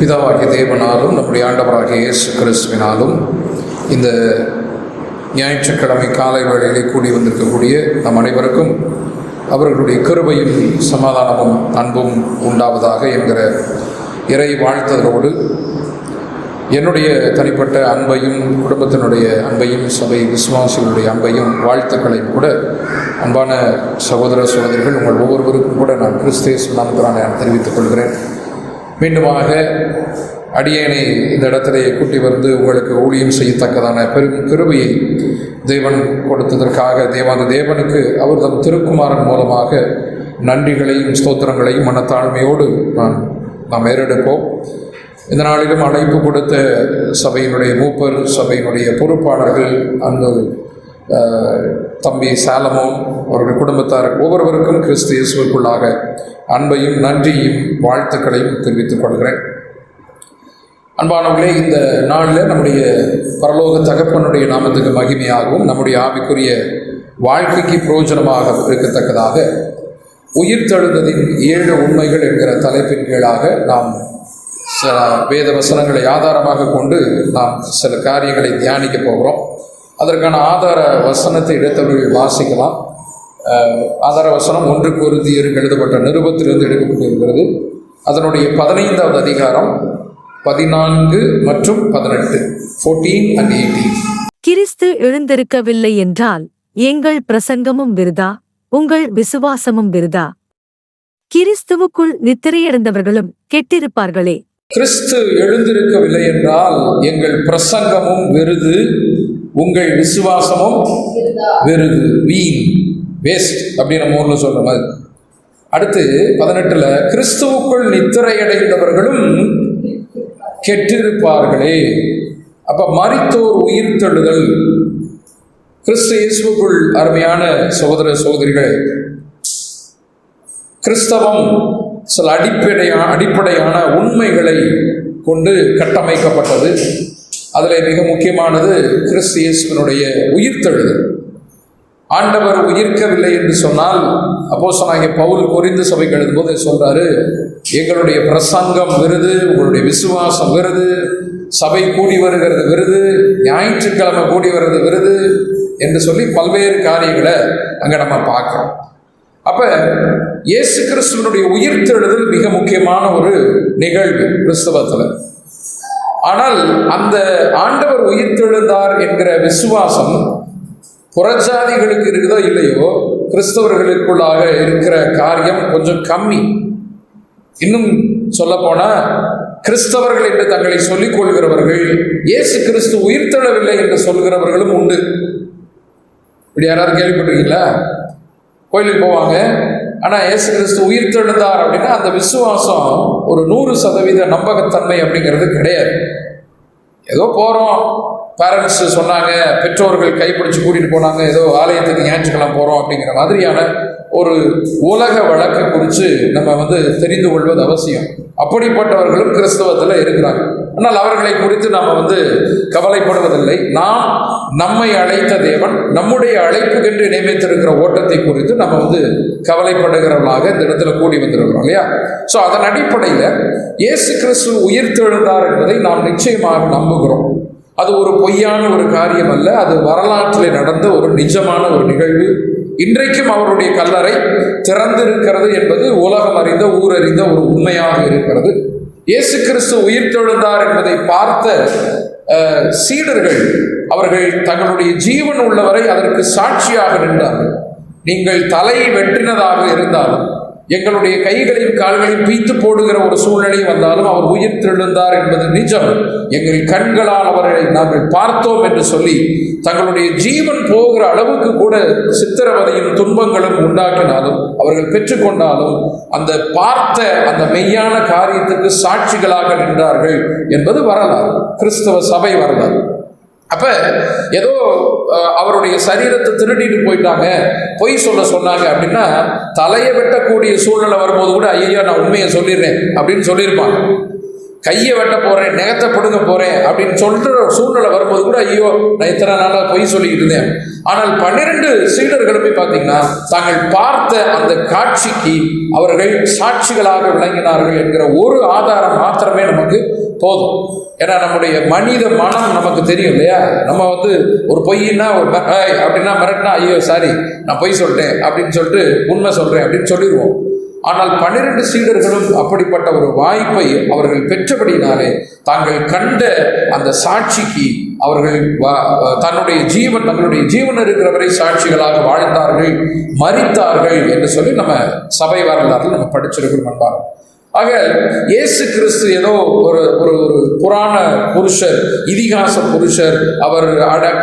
பிதாவாகிய தேவனாலும் நம்முடைய ஆண்டவராகிய இயேசு கிறிஸ்துவினாலும் இந்த ஞாயிற்றுக்கிழமை காலை வேளையிலே கூடி வந்திருக்கக்கூடிய நம் அனைவருக்கும் அவர்களுடைய கிருபையும் சமாதானமும் அன்பும் உண்டாவதாக என்கிற இறை வாழ்த்ததோடு என்னுடைய தனிப்பட்ட அன்பையும் குடும்பத்தினுடைய அன்பையும் சபை விசுவாசிகளுடைய அன்பையும் வாழ்த்துக்களையும் கூட அன்பான சகோதர சகோதரிகள் உங்கள் ஒவ்வொருவருக்கும் கூட நான் கிறிஸ்தேசு நாமத்தினால் நான் தெரிவித்துக் கொள்கிறேன். மீண்டுமாக அடியேனை இந்த இடத்திலே கூட்டி வந்து உங்களுக்கு ஊழியம் செய்யத்தக்கதான பெரும் கிருபையை தேவன் கொடுத்ததற்காக தேவனுக்கு அவர் தம் திருக்குமாரன் மூலமாக நன்றிகளையும் ஸ்தோத்திரங்களையும் மனத்தாழ்மையோடு நாம் ஏறெடுப்போம். இந்த நாளிலும் அழைப்பு கொடுத்த சபையினுடைய மூப்பர், சபையினுடைய பொறுப்பாளர்கள், அந்த தம்பி சாலமோன் அவருடைய குடும்பத்தார் ஒவ்வொருவருக்கும் கிறிஸ்து இயேசுவுக்குள்ளாக அன்பையும் நன்றியும் வாழ்த்துக்களையும் தெரிவித்துக் கொள்கிறேன். அன்பானவர்களே, இந்த நாளில் நம்முடைய பரலோக தகப்பனுடைய நாமத்துக்கு மகிமையாகவும் நம்முடைய ஆவிக்குரிய வாழ்க்கைக்கு பிரயோஜனமாக இருக்கத்தக்கதாக உயிர்த்தெழுந்ததின் 7 உண்மைகள் என்கிற தலைப்பின் கீழாக நாம் வேத வசனங்களை ஆதாரமாக கொண்டு நாம் சில காரியங்களை தியானிக்க போகிறோம். அதற்கான ஆதார வசனத்தை எடுத்தவர்கள் வாசிக்கலாம். ஆதார வசனம் 1 கொரிந்தியருக்கு எழுதப்பட்ட நிருபத்திலிருந்து எடுக்கப்பட்டிருக்கிறது. அதனுடைய 15வது அதிகாரம் 14 மற்றும் 18, 14 and 18. கிறிஸ்து எழுந்திருக்கவில்லை என்றால் எங்கள் பிரசங்கமும் விருதா, உங்கள் விசுவாசமும் விருதா. கிறிஸ்துவுக்குள் நித்திரையடைந்தவர்களும் கெட்டிருப்பார்களே. கிறிஸ்து எழுந்திருக்கவில்லை என்றால் எங்கள் பிரசங்கமும் வெறுது, உங்கள் விசுவாசமும் வெறுது, வீண், வேஸ்ட் அப்படின்னு நம்ம ஊரில் சொல்ற மாதிரி. அடுத்து 18ல் கிறிஸ்துவுக்குள் நித்திரையடைந்தவர்களும் கெட்டிருப்பார்களே. அப்ப மரித்தோர் உயிர்த்தெழுதல் கிறிஸ்து இயேசுவுக்குள் அருமையான சகோதர சகோதரிகளே, கிறிஸ்தவம் சில அடிப்படையான உண்மைகளை கொண்டு கட்டமைக்கப்பட்டது. அதில் மிக முக்கியமானது கிறிஸ்து இயேசுவினுடைய உயிர்த்தெழுதல். ஆண்டவர் உயிர்க்கவில்லை என்று சொன்னால் அப்போஸ்தலனாகிய பவுல் கொரிந்து சபைக்கு எழுதும்போது சொல்றாரு, எங்களுடைய பிரசங்கம் விருது, உங்களுடைய விசுவாசம் விருது, சபை கூடி வருகிறது விருது, ஞாயிற்றுக்கிழமை கூடி வருகிறது விருது என்று சொல்லி பல்வேறு காரியங்களை அங்கே நம்ம பார்க்கிறோம். அப்ப இயேசு கிறிஸ்துவனுடைய உயிர்த்தெழுதல் மிக முக்கியமான ஒரு நிகழ்வு கிறிஸ்தவத்தில். ஆனால் அந்த ஆண்டவர் உயிர்த்தெழுந்தார் என்கிற விசுவாசம் புறஜாதிகளுக்கு இருக்குதோ இல்லையோ, கிறிஸ்தவர்களுக்குள்ளாக இருக்கிற காரியம் கொஞ்சம் கம்மி. இன்னும் சொல்ல போனா கிறிஸ்தவர்கள் என்று தங்களை சொல்லிக் கொள்கிறவர்கள் இயேசு கிறிஸ்து உயிர்த்தெழவில்லை என்று சொல்கிறவர்களும் உண்டு. இப்படி யாராவது கேள்விப்பட்டிருக்கீங்களா? கோயிலுக்கு போவாங்க, ஆனால் இயேசு கிறிஸ்து உயிர்த்தெழுந்தார் அப்படின்னா அந்த விசுவாசம் ஒரு 100% நம்பகத்தன்மை அப்படிங்கிறது கிடையாது. ஏதோ போகிறோம், பேரண்ட்ஸ் சொன்னாங்க, பெற்றோர்கள் கைப்பிடிச்சு கூட்டிகிட்டு போனாங்க, ஏதோ ஆலயத்துக்கு ஞாயிற்றுக்கிழமை போகிறோம் அப்படிங்கிற மாதிரியான ஒரு உலக வழக்கை குறித்து நம்ம தெரிந்து கொள்வது அவசியம். அப்படிப்பட்டவர்களும் கிறிஸ்தவத்தில் இருக்கிறாங்க. ஆனால் அவர்களை குறித்து நாம் கவலைப்படுவதில்லை. நாம் நம்மை அழைத்த தேவன் நம்முடைய அழைப்புக்கென்று நியமித்திருக்கிற ஓட்டத்தை குறித்து நம்ம கவலைப்படுகிறவர்களாக இந்த இடத்துல கூடி வந்திருக்கிறோம் இல்லையா? ஸோ அதன் அடிப்படையில் இயேசு கிறிஸ்து உயிர்த்தெழுந்தார் என்பதை நாம் நிச்சயமாக நம்புகிறோம். அது ஒரு பொய்யான ஒரு காரியம் அல்ல, அது வரலாற்றில் நடந்த ஒரு நிஜமான ஒரு நிகழ்வு. இன்றைக்கும் அவருடைய கல்லறை திறந்திருக்கிறது என்பது உலகம் அறிந்த ஊரறிந்த ஒரு உண்மையாக இருக்கிறது. இயேசு கிறிஸ்து உயிர்த்தெழுந்தார் என்பதை பார்த்த சீடர்கள் அவர்கள் தங்களுடைய ஜீவன் உள்ளவரை அதற்கு சாட்சியாக நின்றார்கள். நீங்கள் தலையை வெட்டினதாக இருந்தாலும், எங்களுடைய கைகளையும் கால்களையும் பீத்து போடுகிற ஒரு சூழ்நிலை வந்தாலும் அவர் உயிர்த்தெழுந்தார் என்பது நிஜம், எங்கள் கண்களால் அவரை நாங்கள் பார்த்தோம் என்று சொல்லி தங்களுடைய ஜீவன் போகிற அளவுக்கு கூட சித்திரவதையும் துன்பங்களும் உண்டாக்கினாலும் அவர்கள் பெற்றுக்கொண்டாலும் அந்த பார்த்த அந்த மெய்யான காரியத்துக்கு சாட்சிகளாக நின்றார்கள் என்பது வரலாறு, கிறிஸ்தவ சபை வரலாறு. அப்ப ஏதோ அவருடைய சரீரத்தை திருடிட்டு போயிட்டாங்க, பொய் சொன்னாங்க அப்படின்னா தலையை வெட்டக்கூடிய சூழ்நிலை வரும்போது கூட ஐயா நான் உண்மையை சொல்லிடுறேன் அப்படின்னு சொல்லியிருப்பாங்க. கையை வெட்ட போறேன், நெகத்தை பிடுங்க போறேன் அப்படின்னு சொல்ற சூழ்நிலை வரும்போது கூட ஐயோ நான் இத்தனை நாளா பொய் சொல்லிட்டு இருந்தேன். ஆனால் 12 சீடர்களுமே பார்த்தீங்கன்னா தாங்கள் பார்த்த அந்த காட்சிக்கு அவர்கள் சாட்சிகளாக விளங்கினார்கள் என்கிற ஒரு ஆதாரம் மாத்திரமே நமக்கு போதும். ஏன்னா நம்முடைய மனித மனம் நமக்கு தெரியும் இல்லையா? நம்ம ஒரு பொய்னா அப்படின்னா மிரட்டினா ஐயோ சாரி நான் பொய் சொல்லிட்டேன் அப்படின்னு சொல்லிட்டு உண்மை சொல்றேன் அப்படின்னு சொல்லிடுவோம். ஆனால் 12 சீடர்களும் அப்படிப்பட்ட ஒரு வாய்ப்பை அவர்கள் பெற்றபடினாலே தாங்கள் கண்ட அந்த சாட்சிக்கு அவர்கள் தங்களுடைய ஜீவன் இருக்கிறவரை சாட்சிகளாக வாழ்ந்தார்கள், மரித்தார்கள் என்று சொல்லி நம்ம சபை வரலாற்றில் நம்ம படிச்சிருக்கிறோம் அன்பார். ஆக இயேசு கிறிஸ்து ஏதோ ஒரு ஒரு புராண புருஷர், இதிகாச புருஷர், அவர்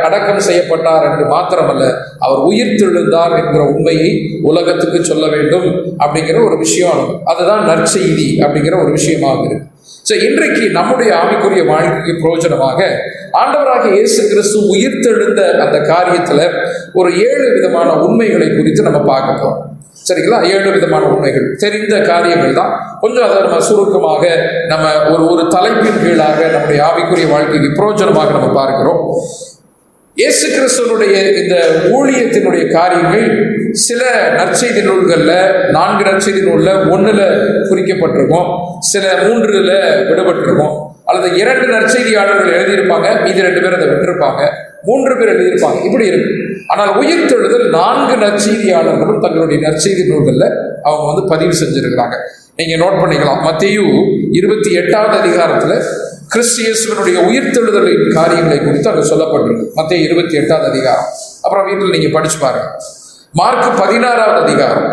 அடக்கம் செய்யப்பட்டார் என்று மாத்திரமல்ல, அவர் உயிர்த்தெழுந்தார் என்கிற உண்மையை உலகத்துக்கு சொல்ல வேண்டும் அப்படிங்கிற ஒரு விஷயம். அதுதான் நற்செய்தி அப்படிங்கிற ஒரு விஷயமாக இருக்கு. இன்றைக்கு நம்முடைய ஆவிக்குரிய வாழ்க்கைக்கு பிரயோஜனமாக ஆண்டவராக இயேசு கிறிஸ்து உயிர்த்தெழுந்த அந்த காரியத்துல ஒரு 7 விதமான உண்மைகளை குறித்து நம்ம பார்க்க போறோம். சரிங்களா? 7 விதமான உண்மைகள், தெரிந்த காரியங்கள் தான். கொஞ்சம் அதை நம்ம சுருக்கமாக நம்ம ஒரு தலைப்பின் கீழாக நம்முடைய ஆவிக்குரிய வாழ்க்கைக்கு பிரயோஜனமாக நம்ம பார்க்கிறோம். இயேசு கிறிஸ்துவனுடைய இந்த ஊழியத்தினுடைய காரியங்கள் சில நற்செய்தி நூல்களில் 4 நற்செய்தி நூலில் 1ல் குறிக்கப்பட்டிருக்கும், சில 3ல் விடுபட்டிருக்கும், அல்லது 2 நற்செய்தியாளர்கள் எழுதியிருப்பாங்க, மீதி 2 பேர் அதை விட்டிருப்பாங்க, 3 பேர் எழுதியிருப்பாங்க, இப்படி இருக்கு. ஆனால் உயிர்த்தெழுதல் 4 நற்செய்தியாளர்களும் தங்களுடைய நற்செய்தி நூல்களில் அவங்க பதிவு செஞ்சிருக்கிறாங்க. நீங்க நோட் பண்ணிக்கலாம். மத்தேயு 28வது அதிகாரத்தில் கிறிஸ்து இயேசுவினுடைய உயிர்த்தெழுதலின் காரியங்களை குறித்து அங்கே சொல்லப்பட்டிருக்கு. மத்தேயு 28வது அதிகாரம். அப்புறம் வீட்டில் நீங்க படிச்சு பாருங்க. மார்க் 16வது அதிகாரம்,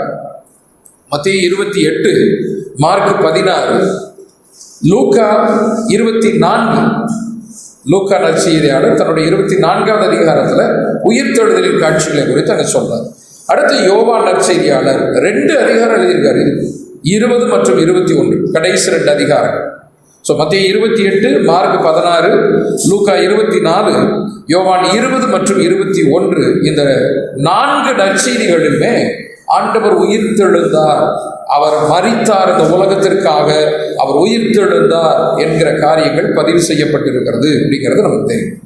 மத்தேயு 28, மார்க் 16, லூக்கா 24. லூக்கா நற்செய்தியாளர் தன்னுடைய 24வது அதிகாரத்தில் உயிர்த்தெழுதலின் காட்சிகளை குறித்து அங்கே சொல்றார். அடுத்து யோவான் நற்செய்தியாளர் 2 அதிகாரம் எழுதியிருக்காரு, 20 மற்றும் 21, கடைசி 2 அதிகாரம். மத்தேயு 28, மார்க் 16, லூக்கா 24, யோவான் 20 மற்றும் 21, இந்த 4 நற்செய்திகளிலுமே ஆண்டவர் உயிர்த்தெழுந்தார், அவர் மரித்தார், இந்த உலகத்திற்காக அவர் உயிர்த்தெழுந்தார் என்கிற காரியங்கள் பதிவு செய்யப்பட்டிருக்கிறது அப்படிங்கிறது நமக்கு தெரியும்.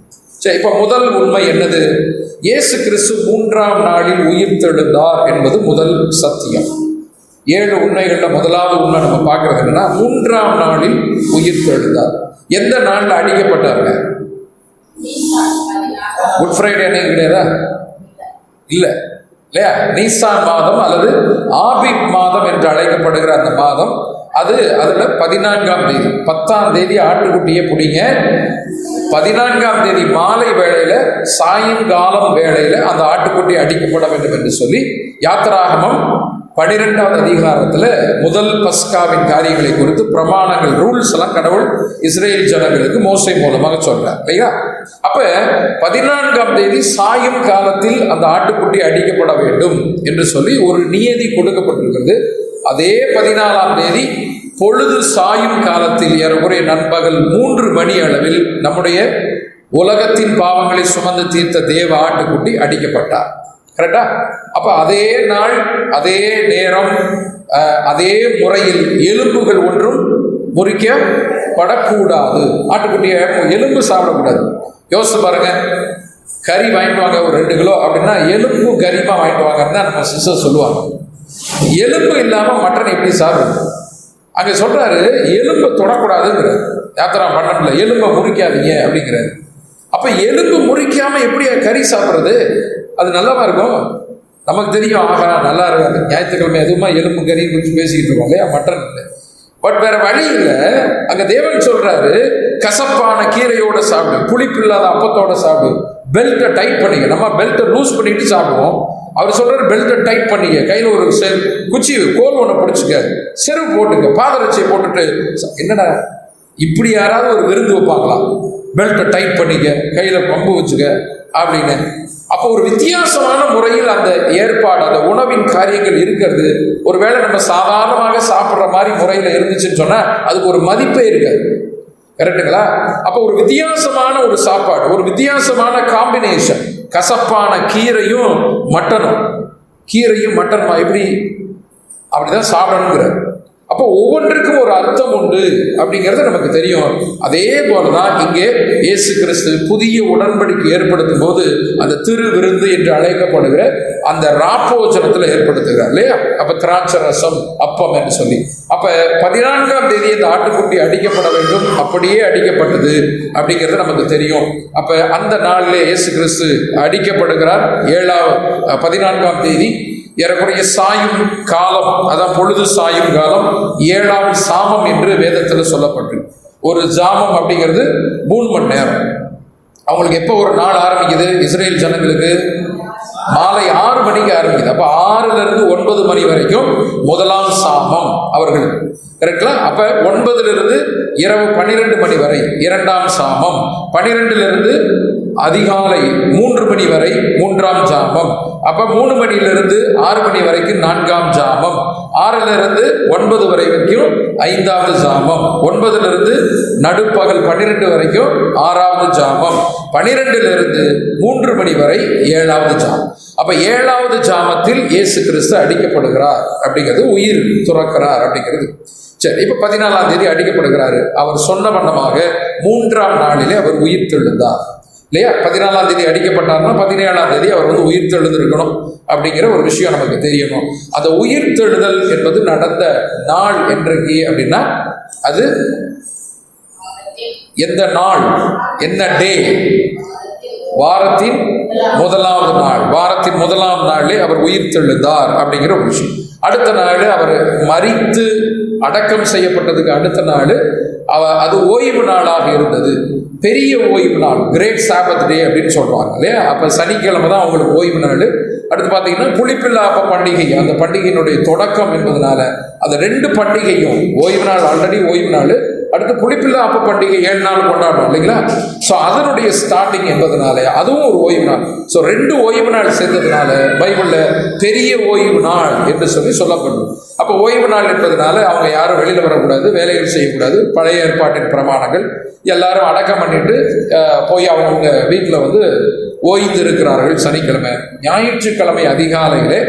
சரி, இப்ப முதல் உண்மை என்னது? இயேசு கிறிஸ்து 3ஆம் நாளில் உயிர்த்தெழுந்தார் என்பது முதல் சத்தியம். 7 உண்மைகள்ல முதலாவது உண்மை நம்ம பார்க்கறது என்னன்னா, 3ஆம் நாளில் உயிர்த்தெழுந்தார். எந்த நாளில் அடிக்கப்பட்டாருங்க? குட் ஃப்ரைடே அன்னைக்கு கிடையாதா? இல்லை இல்லையா? நீசான் மாதம் அல்லது ஆபிப் மாதம் என்று அழைக்கப்படுகிற அந்த மாதம், அதுல 14ஆம் தேதி, 10ஆம் தேதி ஆட்டுக்குட்டியை பிடிங்க, 14ஆம் தேதி மாலை வேளையில, சாயங்காலம் வேளையில அந்த ஆட்டுக்குட்டி அடிக்கப்பட வேண்டும் என்று சொல்லி யாத்திராகமம் 12வது அதிகாரத்துல முதல் பஸ்காவின் காரியங்களை குறித்து பிரமாணங்கள், ரூல்ஸ் எல்லாம் கடவுள் இஸ்ரேல் ஜனங்களுக்கு மோசே மூலமாக சொல்றார் இல்லையா? அப்ப 14ஆம் தேதி சாயும் காலத்தில் அந்த ஆட்டுக்குட்டி அடிக்கப்பட வேண்டும் என்று சொல்லி ஒரு நியதி கொடுக்கப்பட்டிருக்கிறது. அதே 14ஆம் தேதி பொழுது சாயும் காலத்தில் ஏறக்குறைய நண்பகல் 3 மணி அளவில் நம்முடைய உலகத்தின் பாவங்களை சுமந்து தீர்த்த தேவ ஆட்டுக்குட்டி அடிக்கப்பட்டார். கரெக்டா? அப்ப அதே நாள், அதே நேரம், அதே முறையில் எலும்புகள் ஒன்றும் முறிக்கப்படக்கூடாது. ஆட்டுக்குட்டிய எலும்பு சாப்பிடக்கூடாது. யோசிச்சு பாருங்க, கறி வாங்கிட்டு வாங்க ஒரு 2 கிலோ அப்படின்னா எலும்பு கறிமா வாங்கிட்டு வாங்கன்னு தான் நம்ம சிஸ்டர் சொல்லுவாங்க. எலும்பு இல்லாம மட்டன் எப்படி சாப்பிடுது? அங்க சொல்றாரு எலும்பை தொடக்கூடாதுங்கிறார். யாத்திரா 12ல் எலும்பை முறிக்காதீங்க அப்படிங்கிறாரு. அப்ப எலும்பு முறிக்காம எப்படி கறி சாப்பிட்றது? அது நல்லாவா இருக்கும்? நமக்கு தெரியும், ஆகா நல்லா இருக்காது. ஞாயிற்றுக்கிழமை எதுவுமா எலும்பு கறி குறித்து பேசிக்கிட்டு இருக்கோம் இல்லையா? மட்டன் இல்லை. பட் வேற வழி இல்லை. அங்க தேவன் சொல்றாரு, கசப்பான கீரையோட சாப்பிடு, புளிப்பு இல்லாத அப்பத்தோட சாப்பிடு, பெல்ட்டை டைட் பண்ணிக்க. நம்ம பெல்ட்டை லூஸ் பண்ணிட்டு சாப்பிடுவோம். அவர் சொல்றாரு பெல்ட்டை டைட் பண்ணிக்க, கையில் ஒரு குச்சி கோல் ஒன்று பிடிச்சிக்க, செருவு போட்டுக்க, பாதரட்சியை போட்டுட்டு. என்னடா இப்படி யாராவது ஒரு விருந்து வைப்பாங்களா? பெல்ட்டை டைட் பண்ணிக்க, கையில பம்பு வச்சுக்க அப்படின்னு. அப்போ ஒரு வித்தியாசமான முறையில் அந்த ஏற்பாடு, அந்த உணவின் காரியங்கள் இருக்கிறது. ஒருவேளை நம்ம சாதாரணமாக சாப்பிட்ற மாதிரி முறையில் இருந்துச்சுன்னு சொன்னா அதுக்கு ஒரு மதிப்பே இருக்காது. கரெக்டுங்களா? அப்போ ஒரு வித்தியாசமான ஒரு சாப்பாடு, ஒரு வித்தியாசமான காம்பினேஷன். கசப்பான கீரையும் மட்டனும், கீரையும் மட்டனும் எப்படி அப்படிதான் சாப்பிடணுங்கிற. அப்போ ஒவ்வொன்றுக்கும் ஒரு அர்த்தம் உண்டு அப்படிங்கிறது நமக்கு தெரியும். அதே போலதான் இங்கே இயேசு கிறிஸ்து புதிய உடன்படிக்கை ஏற்படுத்தும் போது அந்த திரு விருந்து என்று அழைக்கப்படுகிற அந்த ராப்போஜனத்துல ஏற்படுத்துகிறார் இல்லையா? அப்ப திராட்சை ரசம், அப்பம் என்று சொல்லி, அப்ப 14ஆம் தேதி இந்த ஆட்டுக்குட்டி அடிக்கப்பட வேண்டும், அப்படியே அடிக்கப்பட்டது அப்படிங்கிறது நமக்கு தெரியும். அப்ப அந்த நாளிலே இயேசு கிறிஸ்து அடிக்கப்படுகிறார். 14ஆம் தேதி ஏறக்குறைய சாயும் காலம், அதான் பொழுது சாயும் காலம், 7ஆம் சாமம் என்று வேதத்தில் சொல்லப்பட்டிருக்கு. ஒரு ஜாமம் அப்படிங்கிறது 3 மணி நேரம். அவங்களுக்கு எப்போ ஒரு நாள் ஆரம்பிக்குது? இஸ்ரேல் ஜனங்களுக்கு மாலை 6 மணிக்கு ஆரம்பிக்குது. அப்போ 6லிருந்து 9 மணி வரைக்கும் முதலாம் சாமம் அவர்களுக்கு, கரெக்டுங்களா? அப்போ 9லிருந்து இரவு 12 மணி வரை 2ஆம் சாமம், 12லிருந்து அதிகாலை 3 மணி வரை 3ஆம் ஜாமம், அப்ப 3 மணியிலிருந்து 6 மணி வரைக்கும் 4ஆம் ஜாமம், 6லிருந்து 9 வரைக்கும் 5வது ஜாமம், 9லிருந்து நடுப்பகல் 12 வரைக்கும் 6வது ஜாமம், 12லிருந்து 3 மணி வரை 7வது ஜாமம். அப்ப 7வது ஜாமத்தில் இயேசு கிறிஸ்து அடிக்கப்படுகிறார் அப்படிங்கிறது, உயிர் துறக்கிறார் அப்படிங்கிறது. சரி, இப்ப 14ஆம் தேதி அடிக்கப்படுகிறாரு. அவர் சொன்ன வண்ணமாக 3ஆம் நாளிலே அவர் உயிர் தெழுந்தார் இல்லையா? 14ஆம் தேதி அடிக்கப்பட்டார்னா 17ஆம் தேதி அவர் உயிர் தெழுந்திருக்கணும் அப்படிங்கிற ஒரு விஷயம் நமக்கு தெரியணும். அந்த உயிர் தெழுதல் என்பது நடந்த நாள் என்றைக்கு அப்படின்னா, அது எந்த நாள், என்ன டே? வாரத்தின் 1வது நாள். வாரத்தின் 1ஆம் நாளிலே அவர் உயிர் தெழுந்தார் அப்படிங்கிற ஒரு விஷயம். அடுத்த நாள் அவர் மரித்து அடக்கம் செய்யப்பட்டதுக்கு அடுத்த நாள் அது ஓய்வு நாளாக இருந்தது. பெரிய ஓய்வு நாள், கிரேட் சாபத் டே அப்படின்னு சொல்றாங்க இல்லையா? அப்ப சனிக்கிழமை தான் அவங்களுக்கு ஓய்வு நாள். அடுத்து பார்த்தீங்கன்னா புளிப்பில்லா அப்ப பண்டிகை, அந்த பண்டிகையினுடைய தொடக்கம் என்பதனால அந்த 2 பண்டிகையும், ஓய்வு நாள் ஆல்ரெடி ஓய்வு நாள், அடுத்து புளிப்பில்லா அப்ப பண்டிகை 7 நாள் கொண்டாடுறோம் இல்லைங்களா? ஸோ அதனுடைய ஸ்டார்டிங் என்பதனால அதுவும் ஒரு ஓய்வு நாள். ஸோ 2 ஓய்வு நாள் சேர்ந்ததுனால பைபிள்ல பெரிய ஓய்வு நாள் என்று சொல்லப்படுது. அப்போ ஓய்வு நாள் என்பதனால அவங்க யாரும் வெளியில வரக்கூடாது, வேலைகள் செய்யக்கூடாது. பழைய ஏற்பாட்டின் பிரமாணங்கள் எல்லாரும் அடக்கம் பண்ணிட்டு போய் அவங்க வீட்டில் ஓய்ந்து இருக்கிறார்கள். சனிக்கிழமை, ஞாயிற்றுக்கிழமை அதிகாலையிலே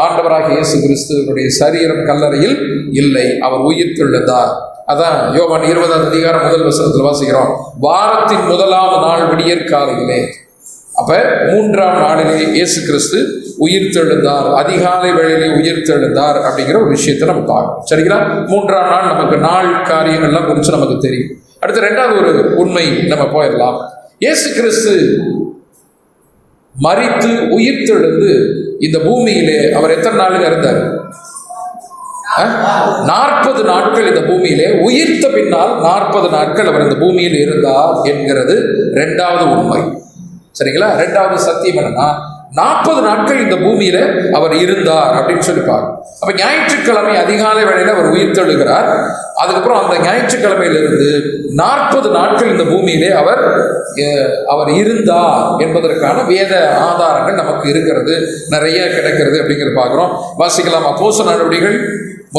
ஆண்டவராக இயேசு கிறிஸ்துவனுடைய சரீரம் கல்லறையில் இல்லை, அவர் உயிர் தெழுந்தார். அதான் யோவான் 20ஆம் அதிகாரம் 1 வசனத்தில் வாசிக்கிறோம், வாரத்தின் 1ஆம் நாள் விடியற்காலையிலே. அப்ப 3ஆம் நாளிலே இயேசு கிறிஸ்து உயிர் தெழுந்தார், அதிகாலை வேளையிலே உயிர் தெழுந்தார் அப்படிங்கிற ஒரு விஷயத்தை நம்ம பார்க்கணும். சரிங்களா? 3ஆம் நாள் நமக்கு நாள் காரியங்கள்லாம் குறித்து நமக்கு தெரியும். அடுத்து 2வது ஒரு உண்மை நம்ம போயிடலாம். இயேசு கிறிஸ்து மரித்து உயிர் தெழுந்து இந்த பூமியிலே அவர் எத்தனை நாளுங்க இருந்தார்? 40 நாட்கள் இந்த பூமியிலே. உயிர்த்த பின்னால் 40 நாட்கள் அவர் இந்த பூமியில் இருந்தார் என்கிறது 2வது உண்மை. சரிங்களா? 2வது சத்தியம் என்னன்னா, 40 நாட்கள் இந்த பூமியில அவர் இருந்தார் அப்படின்னு சொல்லிப்பாங்க. அப்ப ஞாயிற்றுக்கிழமை அதிகாலை வேளையில அவர் உயிர் தெழுகிறார். அதுக்கப்புறம் அந்த ஞாயிற்றுக்கிழமையிலிருந்து 40 நாட்கள் இந்த பூமியிலே அவர் இருந்தார் என்பதற்கான வேத ஆதாரங்கள் நமக்கு இருக்கிறது, நிறைய கிடைக்கிறது அப்படிங்கிறது பார்க்கிறோம். வாசிக்கலாம். அப்போஸ்தலர் நடவடிக்கைகள்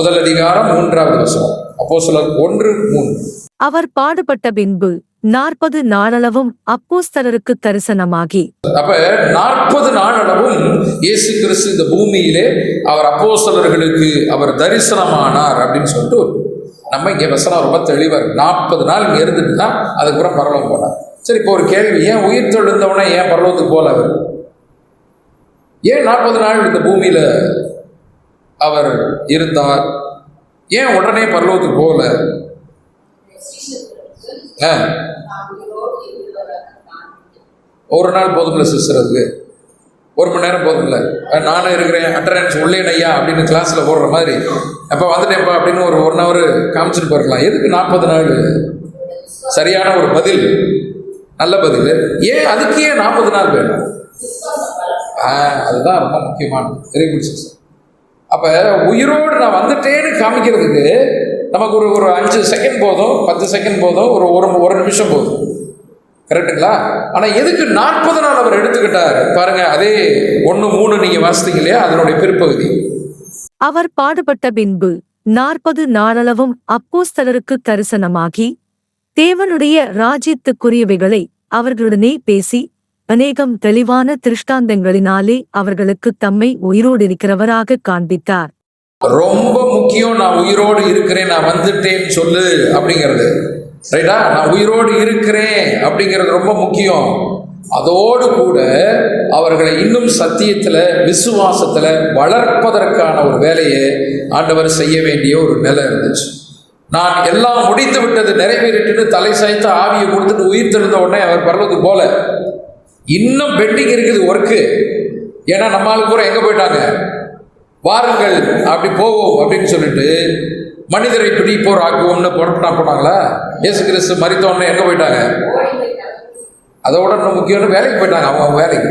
1 அதிகாரம் 3வது வசனம். அப்போஸ்தலர் 1:3. அவர் பாடுபட்ட பின்பு 40 நாளளவும் அப்போஸ்தலருக்கு தரிசனமாகி. அப்ப 40 நாளளவும் இயேசு கிறிஸ்து இந்த பூமியிலே அவர் அப்போஸ்தலர்களுக்கு அவர் தரிசனமானார் அப்படின்னு சொல்லிட்டு நம்ம இங்கே வசனம் ரொம்ப தெளிவார். 40 நாள் இங்கே இருந்துட்டு தான் அதுக்கப்புறம் பரலோகம் போனார். சரி, இப்போ ஒரு கேள்வி, ஏன் உயிர் தெழுந்தவனே ஏன் பரலோகத்துக்கு போல? அவர் ஏன் 40 நாள் இந்த பூமியில அவர் இருந்தார்? ஏன் உடனே பரலோகத்துக்கு போகல? ஒரு நாள் போதும்ல சிஸ்டர், அதுக்கு 1 மணி நேரம் போதும்ல. நானும் இருக்கிறேன், அட்டரன்ஸ் உள்ளேன் ஐயா அப்படின்னு கிளாஸில் போடுற மாதிரி அப்போ வந்துட்டேன்ப்பா அப்படின்னு ஒரு 1 ஹவர் காமிச்சிட்டு போயிருக்கலாம். எதுக்கு 40 நாள்? சரியான ஒரு பதில், நல்ல பதில். ஏன் அதுக்கு ஏன் 40 நாள் வேணும்? அதுதான் ரொம்ப முக்கியமானது. Very good sister. அப்போ உயிரோடு நான் வந்துட்டேன்னு காமிக்கிறதுக்கு நமக்கு ஒரு 5 செகண்ட் போதும், 10 செகண்ட் போதும், ஒரு நிமிஷம் போதும். கரெக்டுங்களா? ஆனால் எதுக்கு 40 நாள் அவர் எடுத்துக்கிட்டார் பாருங்க. அதே 1:3 நீங்க வாசித்தீங்க இல்லையா? அதனுடைய பிற்பகுதி. அவர் பாடுபட்ட பின்பு 40 நாளளவும் அப்போஸ்தலருக்கு தரிசனமாகி தேவனுடைய ராஜ்யத்துக்குரியவைகளை அவர்களுடனே பேசி அநேகம் தெளிவான திருஷ்டாந்தங்களினாலே அவர்களுக்கு தம்மை உயிரோடிருக்கிறவராக காண்பித்தார். ரொம்ப முக்கியம். நான் உயிரோடு இருக்கிறேன், நான் வந்துட்டேன்னு சொல்லு அப்படிங்கிறது. ரைட்டா? நான் உயிரோடு இருக்கிறேன் அப்படிங்கிறது ரொம்ப முக்கியம். அதோடு கூட அவர்களை இன்னும் சத்தியத்தில் விசுவாசத்தில் வளர்ப்பதற்கான ஒரு வேலையை ஆண்டவர் செய்ய வேண்டிய ஒரு நிலை இருந்துச்சு. நான் எல்லாம் முடிந்து விட்டது, நிறைவேறிட்டுன்னு தலை சாய்த்து ஆவியை கொடுத்துட்டு உயிர் தெழுந்த உடனே அவர் பரலோகத்துக்கு போல. இன்னும் பெண்டிங் இருக்குது ஒர்க்கு. ஏன்னா நம்ம ஆளு கூட எங்கே போயிட்டாங்க? வாருங்கள் அப்படி போவோம் அப்படின்னு சொல்லிட்டு மனிதரை பிடிப்போர் ஆக்குவோம்னு போனாங்களா? இயேசு கிறிஸ்து மரித்தோன்னு எங்கே போயிட்டாங்க? அதோட இன்னும் முக்கியம்னு வேலைக்கு போயிட்டாங்க. அவங்க வேலைக்கு.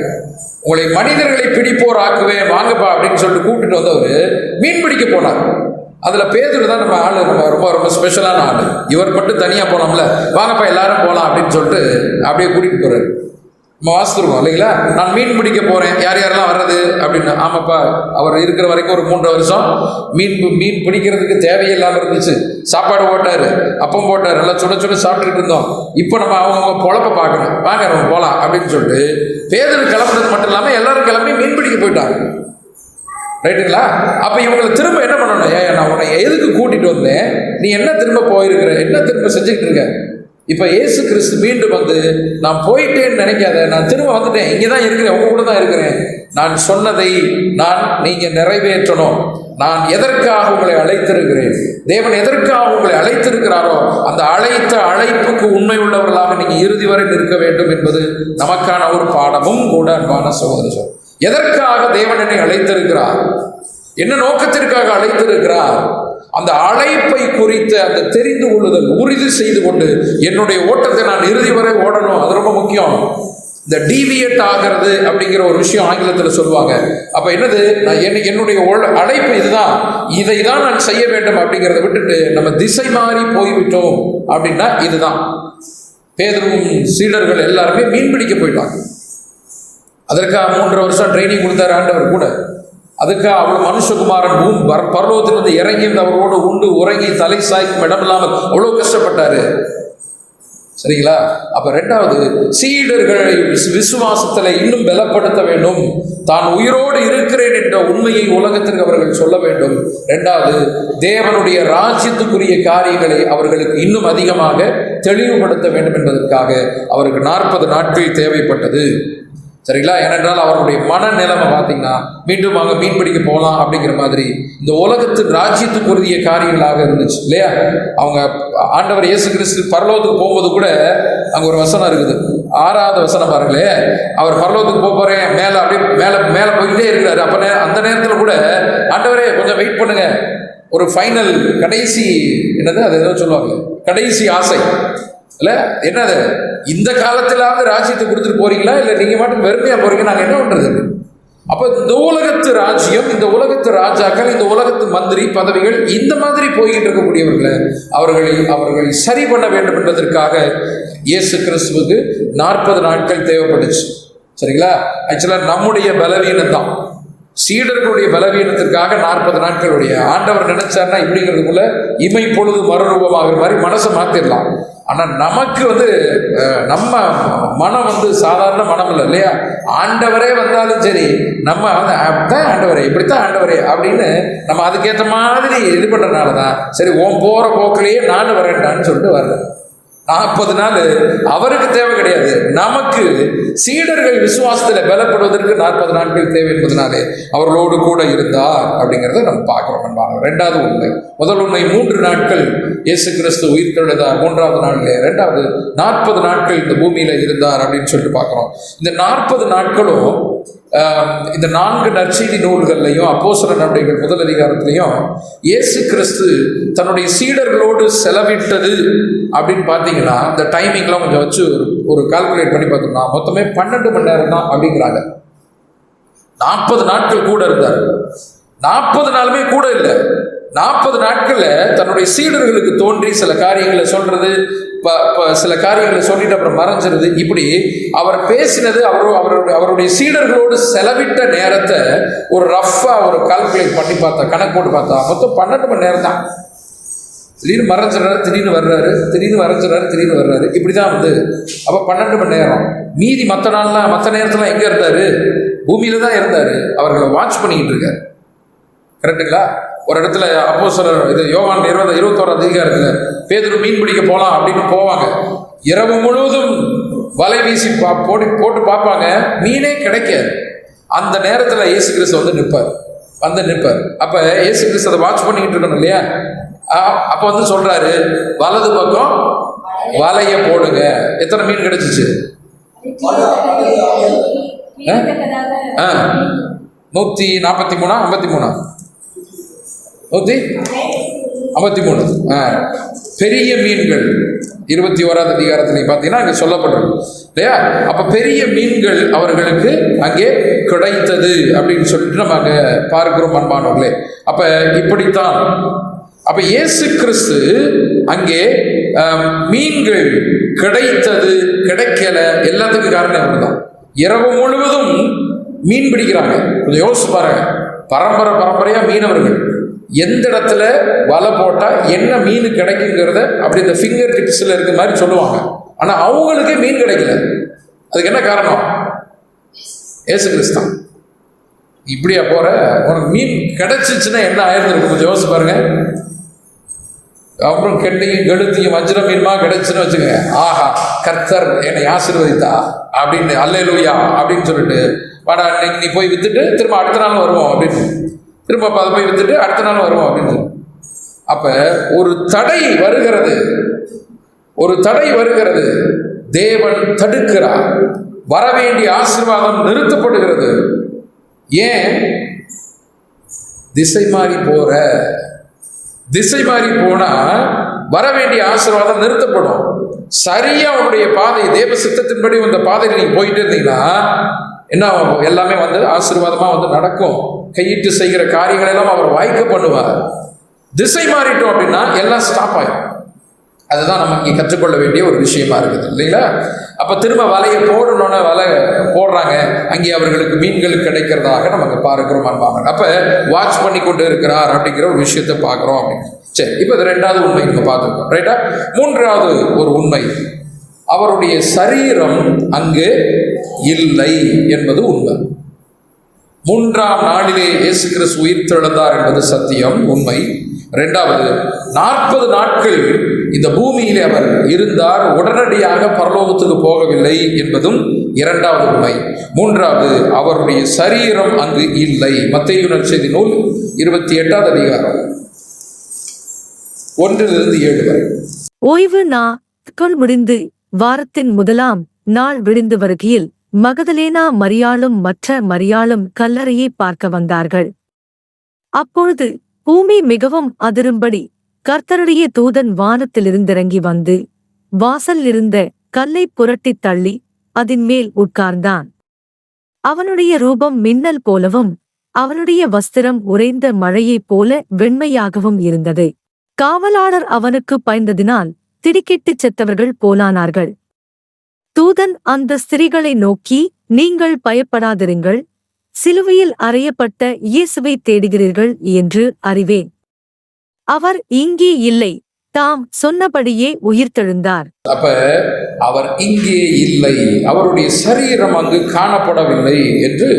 உங்களை மனிதர்களை பிடிப்போர் ஆக்குவேன் வாங்கப்பா அப்படின்னு சொல்லிட்டு கூப்பிட்டுட்டு வந்தவர் மீன் பிடிக்க போனார். அதில் பேதுரு தான் நம்ம ஆள், நம்ம ரொம்ப ரொம்ப ஸ்பெஷலான ஆள். இவர் மட்டும் தனியாக போனோம்ல, வாங்கப்பா எல்லாரும் போகலாம் அப்படின்னு சொல்லிட்டு அப்படியே கூட்டிகிட்டு போகிறார். நம்ம வாசித்துருக்கோம் இல்லைங்களா? நான் மீன் பிடிக்க போகிறேன், யார் யாரெல்லாம் வர்றது அப்படின்னு. ஆமாப்பா, அவர் இருக்கிற வரைக்கும் ஒரு 3 வருஷம் மீன் பிடிக்கிறதுக்கு தேவையில்லாமல் இருந்துச்சு. சாப்பாடு போட்டார், அப்பம் போட்டார், நல்லா சுட சுட சாப்பிட்டுட்டு இருந்தோம். இப்போ நம்ம அவங்க பொழப்ப பார்க்கணும், வாங்க நம்ம போகலாம் அப்படின்னு சொல்லிட்டு பேதுரு கிளம்புறது மட்டும் இல்லாமல் எல்லாரும் கிளம்பி மீன் பிடிக்க போயிட்டாங்க. ரைட்டுங்களா? அப்போ இவங்களை திரும்ப என்ன பண்ணணும்? நான் உன்னை எதுக்கு கூட்டிகிட்டு வந்தேன், நீ என்ன திரும்ப போயிருக்கிற, என்ன திரும்ப செஞ்சுக்கிட்டு இருக்க? இப்போ இயேசு கிறிஸ்து மீண்டும் வந்து, நான் போயிட்டேன்னு நினைக்காத, நான் திரும்ப வந்துட்டேன், இங்கே தான் இருக்கிறேன், உங்க கூட தான் இருக்கிறேன். நான் சொன்னதை நீங்கள் நிறைவேற்றணும். நான் எதற்காக உங்களை அழைத்திருக்கிறேன், தேவன் எதற்காக உங்களை அழைத்திருக்கிறாரோ அந்த அழைத்த அழைப்புக்கு உண்மை உள்ளவர்களாக நீங்கள் இறுதி வரை நிற்க வேண்டும் என்பது நமக்கான ஒரு பாடமும் கூட. அன்பான சகோதரர், எதற்காக தேவன் என்னை அழைத்திருக்கிறார், என்ன நோக்கத்திற்காக அழைத்திருக்கிறார், அந்த அழைப்பை குறித்த அந்த தெரிந்து கொள்ளுதல், உறுதி செய்து கொண்டு என்னுடைய ஓட்டத்தை நான் இறுதி வரை ஓடணும். அது ரொம்ப முக்கியம். இந்த டீவியேட் ஆகிறது அப்படிங்கிற ஒரு விஷயம் ஆங்கிலத்தில் சொல்லுவாங்க. அப்போ என்னது, நான் என்னுடைய அழைப்பு இதுதான், இதை தான் நான் செய்ய வேண்டும் அப்படிங்கிறத விட்டுட்டு நம்ம திசை மாறி போய்விட்டோம் அப்படின்னா இதுதான். பேதுருவும் சீடர்கள் எல்லாருமே மீன் பிடிக்க போயிட்டாங்க. அதற்காக 3 வருஷம் ட்ரைனிங் கொடுத்தாரு ஆண்டவர் கூட. அதுக்காக அவள் மனுஷகுமாரன் பரலோகத்திலிருந்து இறங்கி அவரோடு உண்டு உறங்கி தலை சாய்க்கும் இடம் இல்லாமல் அவ்வளோ கஷ்டப்பட்டாரு. சரிங்களா? அப்ப 2வது, சீடர்களை விசுவாசத்தில் இன்னும் பலப்படுத்த வேண்டும். தான் உயிரோடு இருக்கிறேன் என்ற உண்மையை உலகத்திற்கு அவர்கள் சொல்ல வேண்டும். 2வது, தேவனுடைய ராஜ்யத்துக்குரிய காரியங்களை அவர்களுக்கு இன்னும் அதிகமாக தெளிவுபடுத்த வேண்டும் என்பதற்காக அவருக்கு 40 நாட்கள் தேவைப்பட்டது. சரிங்களா? ஏனென்றால் அவருடைய மனநிலைமை பார்த்தீங்கன்னா மீண்டும் அங்கே மீன் பிடிக்க போகலாம் அப்படிங்கிற மாதிரி இந்த உலகத்தின் ராஜ்யத்துக்குரிய காரியங்களாக இருந்துச்சு இல்லையா? அவங்க ஆண்டவர் இயேசு கிறிஸ்து பரலோகத்துக்கு போகும்போது கூட அங்கே ஒரு வசனம் இருக்குது, 6வது வசனம் பாருங்களே. அவர் பரலோகத்துக்கு போகிறேன் மேலே அப்படியே மேலே போய்கிட்டே இருக்கிறாரு. அப்போ அந்த நேரத்தில் கூட ஆண்டவரே கொஞ்சம் வெயிட் பண்ணுங்க, ஒரு ஃபைனல் கடைசி என்னது அது ஏதோ சொல்லுவாங்க, கடைசி ஆசை இல்லை என்னது, இந்த காலத்திலாவது ராஜ்யத்தை கொடுத்துட்டு போறீங்களா, இல்லை நீங்க மட்டும் வெறுமையா போறீங்க, நாங்கள் என்ன பண்றது? அப்ப இந்த உலகத்து ராஜ்யம், இந்த உலகத்து ராஜாக்கள், இந்த உலகத்து மந்திரி பதவிகள், இந்த மாதிரி போய்கிட்டு இருக்கக்கூடியவர்களை அவர்களை சரி பண்ண வேண்டும் என்பதற்காக இயேசு கிறிஸ்துவுக்கு 40 நாட்கள் தேவைப்பட்டுச்சு. சரிங்களா? ஆக்சுவலா நம்முடைய பலவீனம் தான், சீடர்களுடைய பலவீனத்திற்காக 40 நாட்களுடைய ஆண்டவர் நினைச்சார்னா இப்படிங்கிறதுக்குள்ள இமை பொழுது மறுரூபமாகிற மாதிரி மனசை மாத்திடலாம். ஆனால் நமக்கு நம்ம மனம் சாதாரண மனம் இல்லை இல்லையா? ஆண்டவரே வந்தாலும் சரி நம்ம தான் ஆண்டவரே, இப்படித்தான் ஆண்டவரே அப்படின்னு நம்ம அதுக்கேற்ற மாதிரி இது பண்ணுறதுனால தான் சரி ஓம் போகிற போக்கிலேயே நானும் வரேன்டான்னு சொல்லிட்டு வர்றேன். 40 நாள் அவருக்கு தேவை கிடையாது, நமக்கு சீடர்கள் விசுவாசத்தில் பலப்படுவதற்கு 40 நாட்கள் தேவை என்பதனாலே அவர்களோடு கூட இருந்தார் அப்படிங்கிறத நம்ம பார்க்கிறோம். 2வது உண்மை, முதல் உண்மை 3 நாட்கள் இயேசு கிறிஸ்து உயிர் தெழுந்தார். 3வது நாளிலே 2வது 40 நாட்கள் இந்த பூமியில இருந்தார் அப்படின்னு சொல்லிட்டு பார்க்கிறோம். இந்த 40 நாட்களும் இந்த 4 நற்செய்தி நூல்கள்லையும் அப்போஸ்தலர் நடவடிக்கைகள் 1 அதிகாரத்திலையும் இயேசு கிறிஸ்து தன்னுடைய சீடர்களோடு செலவிட்டது அப்படின்னு பார்த்தீங்கன்னா இந்த டைமிங்லாம் கொஞ்சம் வச்சு ஒரு கால்குலேட் பண்ணி பார்த்தோம்னா மொத்தமே 12 மணி நேரம் தான் அப்படிங்கிறாங்க. 40 நாட்கள் கூட இருந்தார். 40 நாளுமே கூட இல்லை. 40 நாட்கள்ல தன்னுடைய சீடர்களுக்கு தோன்றி சில காரியங்களை சொல்றது, சில காரியங்களை சொல்லிட்டு அப்புறம் மறைஞ்சிருது. இப்படி அவர் பேசினது, அவருடைய சீடர்களோடு செலவிட்ட நேரத்தை ஒரு ரஃபா ஒரு கால்குலேட் பண்ணி பார்த்தா, கணக்கு போட்டு பார்த்தா மொத்தம் 12 மணி நேரம் தான். திடீர்னு மறைஞ்சிடறாரு, திடீர்னு வர்றாரு, திடீர்னு மறைஞ்சிடறாரு, திடீர்னு வர்றாரு, இப்படிதான் அப்போ 12 மணி நேரம். மீதி மற்ற நேரத்துல எங்க இருந்தாரு? பூமியில தான் இருந்தாரு. அவர்களை வாட்ச் பண்ணிக்கிட்டு இருக்காரு. கரெக்டுங்களா? ஒரு இடத்துல அப்போஸ்தலர் இது யோவான் 21 அதிகாரத்தில் பேதுரு மீன் பிடிக்க போகலாம் அப்படின்னு போவாங்க. இரவு முழுவதும் வலை வீசி போட்டு பார்ப்பாங்க, மீனே கிடைக்காது. அந்த நேரத்தில் இயேசு கிறிஸ்து வந்து நிற்பார். அப்போ இயேசு கிறிஸ்து அதை வாட்ச் பண்ணிக்கிட்டு இருக்கணும் இல்லையா? அப்போ வந்து சொல்றாரு, வலது பக்கம் வலைய போடுங்க. எத்தனை மீன் கிடைச்சிச்சு? 143 153 பெரிய மீன்கள் 21 அதிகாரத்தில் பார்த்தீங்கன்னா அங்கே சொல்லப்பட்டிருக்கு இல்லையா? அப்போ பெரிய மீன்கள் அவர்களுக்கு அங்கே கிடைத்தது அப்படின்னு சொல்லிட்டு நம்ம அங்கே பார்க்கிறோம் அன்பானவர்களே. அப்போ இப்படித்தான் அப்ப இயேசு கிறிஸ்து அங்கே மீன்கள் கிடைத்தது கிடைக்கல எல்லாத்துக்கும் காரணம் அவர்தான். இரவு முழுவதும் மீன் பிடிக்கிறாங்க. கொஞ்சம் யோசிச்சு பாருங்க, பரம்பரையா மீனவர்கள் எந்த இடத்துல வலை போட்டா என்ன மீன் கிடைக்குங்கிறத அப்படி இந்த ஃபிங்கர் டிப்ஸ்ல இருக்க மாதிரி சொல்லுவாங்க. ஆனா அவங்களுக்கே மீன் கிடைக்கல. அதுக்கு என்ன காரணம்? இயேசு கிறிஸ்து தான். இப்படியா போற, உனக்கு மீன் கிடைச்சிச்சுன்னா என்ன ஆயிருந்திருக்கும் கொஞ்சம் யோசிச்சு பாருங்க. அப்புறம் கெண்டையும் கெளுத்தியும் வஜ்ர மீன்மா கிடைச்சுன்னு வச்சுக்கோங்க, ஆஹா கர்த்தர் என்னை ஆசீர்வதித்தா அப்படின்னு அல்லேலூயா அப்படின்னு சொல்லிட்டு வாடா நீ போய் வித்துட்டு திரும்ப அடுத்த நாள் வருவோம் அப்படின்னு, திரும்ப அதை போய் வித்துட்டு அடுத்த நாள் வருவோம் அப்படின்னு. அப்ப ஒரு தடை வருகிறது, தேவன் தடுக்கிறார், வரவேண்டிய ஆசீர்வாதம் நிறுத்தப்படுகிறது. ஏன்? திசை மாறி போனா வர வேண்டிய ஆசீர்வாதம் நிறுத்தப்படும். சரியா உன்னுடைய பாதை தேவ சித்தத்தின்படி இந்த பாதையில் நீங்க போயிட்டு இருந்தீங்கன்னா என்ன ஆகும்? எல்லாமே வந்து ஆசீர்வாதமா வந்து நடக்கும். கையிட்டு செய்கிற காரியங்கள் எல்லாம் அவர் வாய்க்க பண்ணுவார். திசை மாறிட்டோம் அப்படின்னா எல்லாம் ஸ்டாப் ஆயிடும். அதுதான் நம்ம இங்கே கற்றுக்கொள்ள வேண்டிய ஒரு விஷயமா இருக்குது இல்லைங்களா? அப்ப திரும்ப வலையை போடணும்னு வலை போடுறாங்க, அங்கே அவர்களுக்கு மீன்கள் கிடைக்கிறதாக நமக்கு பார்க்கிறோம் அன்பாங்க. அப்ப வாட்ச் பண்ணி கொண்டு இருக்கிறார் அப்படிங்கிற ஒரு விஷயத்தை பார்க்கிறோம் அப்படின்னு. சரி, இப்ப இது 2வது உண்மை இங்க பார்த்துருக்கோம், ரைட்டா? 3வது ஒரு உண்மை, அவருடைய சரீரம் அங்கு இல்லை என்பது உண்மை. 3ஆம் நாளிலே இயேசு கிறிஸ்து உயிர் தெழுந்தார் என்பது சத்தியம், உண்மை. 2வது 40 நாட்கள் இந்த பூமியிலே அவர் இருந்தார், உடனடியாக பரலோகத்துக்கு போகவில்லை என்பதும் 2வது உண்மை. 3வது அவருடைய சரீரம் அங்கு இல்லை. மத்தேயு நற்செய்தி நூல் 28வது அதிகாரம் 1-7 வரை. ஓய்வு நாட்கள் முடிந்து வாரத்தின் முதலாம் நாள் விடிந்து வருகையில் மகதலேனா மரியாளும் மற்ற மரியாளும் கல்லறையை பார்க்க வந்தார்கள். அப்பொழுது பூமி மிகவும் அதிரும்படி கர்த்தருடைய தூதன் வானத்திலிருந்திறங்கி வந்து வாசல் இருந்த கல்லை புரட்டித் தள்ளி அதின் மேல் உட்கார்ந்தான். அவனுடைய ரூபம் மின்னல் போலவும் அவனுடைய வஸ்திரம் உறைந்த மழையைப் போல வெண்மையாகவும் இருந்தது. காவலாளர் அவனுக்கு பயந்ததினால் திடுக்கிட்டுச் செத்தவர்கள் போலானார்கள். தூதன் அந்த ஸ்திரீகளை நோக்கி, நீங்கள் பயப்படாதிருங்கள், சிலுவையில் அறையப்பட்ட இயேசுவை தேடுகிறீர்கள் என்று அறிவேன். அவர் இங்கே இல்லை, தாம் சொன்னபடியே உயிர்த்தெழுந்தார். அப்ப அவர் இங்கே இல்லை, அவருடைய சரீரம் அங்கு காணப்படவில்லை என்று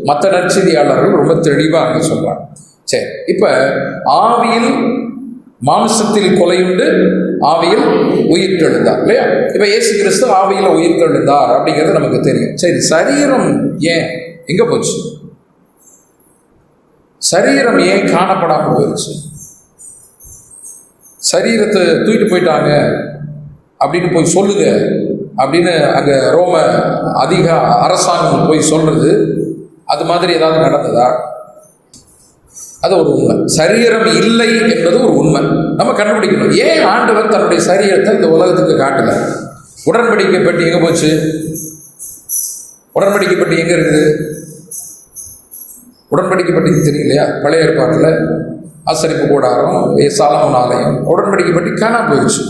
மற்ற நற்செய்தியாளர்கள் ரொம்ப தெளிவாக அங்கு சொல்றாங்க. சரி, இப்ப ஆவியில் மாம்சத்தில் கொலையுண்டு ஆவியில் உயிர்த்தெழுந்தார் இல்லையா? இப்ப இயேசு கிறிஸ்து ஆவியில் உயிர்த்தெழுந்தார் அப்படிங்கிறது நமக்கு தெரியும். சரி, சரீரம் ஏன் எங்க போச்சு? சரீரம் ஏன் காணப்படாமல் போயிடுச்சு? சரீரத்தை தூக்கிட்டு போயிட்டாங்க அப்படின்னு போய் சொல்லுங்க அப்படின்னு அங்க ரோம அதிக அரசாங்கம் போய் சொல்றது, அது மாதிரி ஏதாவது நடந்ததா? அது ஒரு உண்மை. சரீரம் இல்லை என்பது ஒரு உண்மை. நம்ம கண்டுபிடிக்கணும், ஏன் ஆண்டவர் தன்னுடைய சரீரத்தை இந்த உலகத்துக்கு காட்டல? உடன்படிக்கை பெட்டி எங்க போச்சு? உடன்படிக்கை பெட்டி எங்க இருக்குது? உடன்படிக்கை பெட்டி தெரியலையா? பழைய ஏற்பாட்டில் ஆசரிப்பு கூடாரம், சாலமோன் ஆலயம், உடன்படிக்கை பெட்டி காணாம போயிடுச்சு.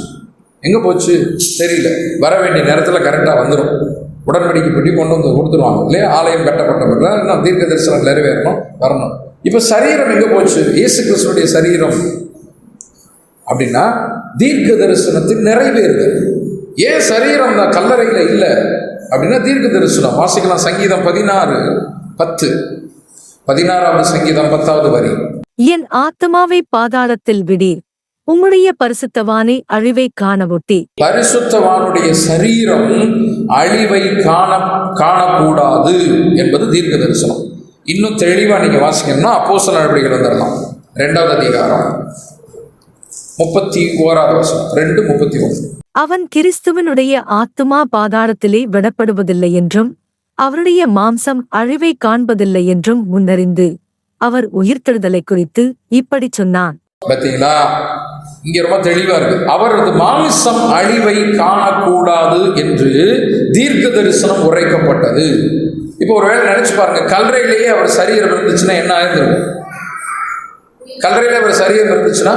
எங்க போச்சு தெரியல. வர வேண்டிய நேரத்தில் கரெக்டாக வந்துடும். உடன்படிக்கை பெட்டி கொண்டு வந்து கொடுத்துருவாங்க இல்லையா? ஆலயம் கட்டப்பட்ட பிறகு தீர்க்க தரிசனம் நிறைவேறணும், வரணும். இப்ப சரீரம் எங்க போச்சு? இயேசு கிறிஸ்துடைய சரீரம் அப்படின்னா தீர்க்க தரிசனத்தின் நிறைவேறுதல். ஏன் சரீரம் தான் கல்லறையில இல்லை அப்படின்னா தீர்க்க தரிசனம் வாசிக்கலாம். சங்கீதம் 16:10, 16வது சங்கீதம் 10வது வரி. என் ஆத்துமாவை பாதாளத்தில் விடீர், உம்முடைய பரிசுத்தவானை அழிவை காணவொட்டி. பரிசுத்தவானுடைய சரீரம் அழிவை காணக்கூடாது என்பது தீர்க்க தரிசனம். இன்னும் தெளிவா நீங்க வாசிக்கணும்னா அப்போஸ்தலர் நடவடிக்கைகள் வந்துடலாம். 2வது அதிகாரம் 31வது வசனம். 2:31. அவன் கிறிஸ்துவனுடைய ஆத்துமா பாதாளத்திலே விடப்படுவதில்லை என்றும் அவருடைய மாம்சம் அழிவை காண்பதில்லை என்றும் முன்னறிந்து அவர் உயிர்த்தெழுதலை குறித்து இப்படி சொன்னான். பார்த்தீங்களா, இங்க ரொம்ப தெளிவா இருக்கு. அவரது மாம்சம் அழிவை காணக்கூடாது என்று தீர்க்க தரிசனம் உரைக்கப்பட்டது. இப்போ ஒருவேளை நினைச்சு பாருங்க, கல்லறையிலேயே அவர் சரீரம் இருந்துச்சுன்னா என்ன ஆயிருந்திருக்கும்? கல்லறையில அவர் சரீரம் இருந்துச்சுன்னா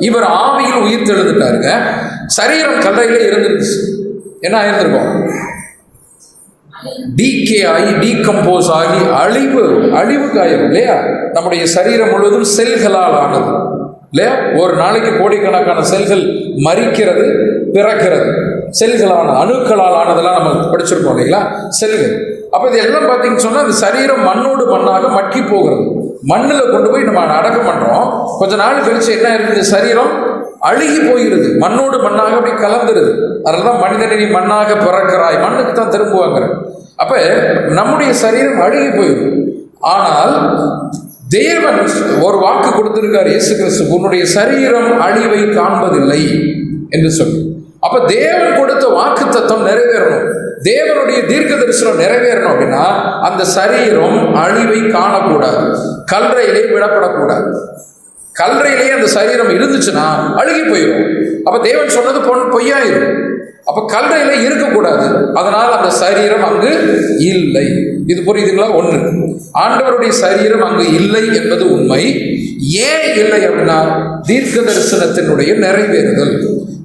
இவர் ஆவியில் உயிர் தெழுந்துட்டாருங்க. சரீரம் கல்லறையிலே இருந்துருச்சு, என்ன ஆயிருந்திருக்கும்? டீகே ஆகி டீகம்போஸ் ஆகி அழிவுக்கு ஆயிரும் இல்லையா? நம்முடைய சரீரம் முழுவதும் செல்களால் ஆனது இல்லையா? ஒரு நாளைக்கு கோடிக்கணக்கான செல்கள் மரிக்கிறது, பிறக்கிறது. செல்களான அணுக்களால் ஆனதெல்லாம் நம்ம படிச்சிருக்கோம் இல்லைங்களா? செல்கள். அப்ப இது எல்லாம் பார்த்தீங்கன்னு சொன்னா அந்த சரீரம் மண்ணோடு மண்ணாக மக்கி போகிறது. மண்ணில் கொண்டு போய் நம்ம அடக்கம் பண்றோம். கொஞ்ச நாள் கழிச்சு என்ன இருக்குது? சரீரம் அழுகி போகிறது, மண்ணோடு மண்ணாக அப்படி கலந்துருது. அதனாலதான் மனிதனை நீ மண்ணாக பிறக்கிறாய், மண்ணுக்கு தான் திரும்புவாங்க. அப்ப நம்முடைய சரீரம் அழுகி போயிடும். ஆனால் தேவன் ஒரு வாக்கு கொடுத்திருக்கார், இயேசு கிறிஸ்து, உன்னுடைய சரீரம் அழிவை காண்பதில்லை என்று சொல்லி. அப்ப தேவன் கொடுத்த வாக்கு தத்துவம் நிறைவேறணும், தேவனுடைய தீர்க்க தரிசனம் நிறைவேறணும் அப்படின்னா அந்த சரீரம் அழிவை காணக்கூடாது, கல்லறையிலே விடப்படக்கூடாது. கல்லறையிலேயே அந்த சரீரம் இருந்துச்சுன்னா அழுகி போயிடும். அப்ப தேவன் சொன்னது பொய்யாயிரும். அப்ப கல்லறையில இருக்கக்கூடாது. அதனால் அந்த சரீரம் அங்கு இல்லை. இது புரியுதுங்களா? ஒண்ணு, ஆண்டவருடைய சரீரம் அங்கு இல்லை என்பது உண்மை. ஏன் இல்லை அப்படின்னா தீர்க்க தரிசனத்தினுடைய நிறைவேறுதல்,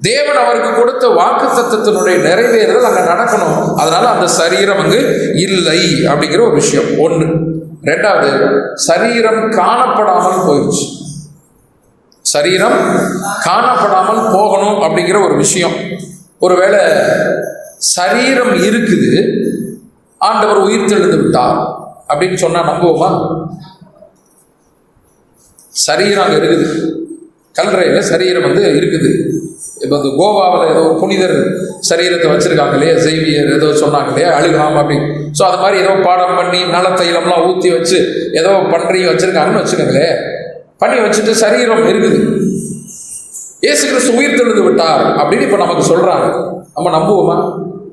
தேவன் அவருக்கு கொடுத்த வாக்கு தத்துவத்தினுடைய நிறைவேறுதல் அங்க நடக்கணும். அதனால அந்த சரீரம் அங்கு இல்லை அப்படிங்கிற ஒரு விஷயம் ஒண்ணு. 2வது, சரீரம் காணப்படாமல் போயிடுச்சு. சரீரம் காணப்படாமல் போகணும் அப்படிங்கிற ஒரு விஷயம். ஒருவேளை சரீரம் இருக்குது, ஆண்டவர் உயிர் தெழுந்து விட்டார் அப்படின்னு சொன்னா நம்புவோமா? சரீரம் அங்க இருக்குது, கல்லறையில சரீரம் இருக்குது. இப்போ இந்த கோவாவில் ஏதோ புனிதர் சரீரத்தை வச்சிருக்காங்க இல்லையா, செய்வியர் ஏதோ சொன்னாங்க இல்லையா, அழுகாம அப்படி. ஸோ அது மாதிரி ஏதோ பாடம் பண்ணி நலத்தைலம்லாம் ஊற்றி வச்சு ஏதோ பன்றி வச்சிருக்காங்கன்னு வச்சுக்கோங்களே, பண்ணி வச்சுட்டு சரீரம் இருக்குது. இயேசு கிறிஸ்து உயிர் தெழுந்து விட்டார் அப்படின்னு இப்ப நமக்கு சொல்றாங்க. நம்ம நம்புவோமா?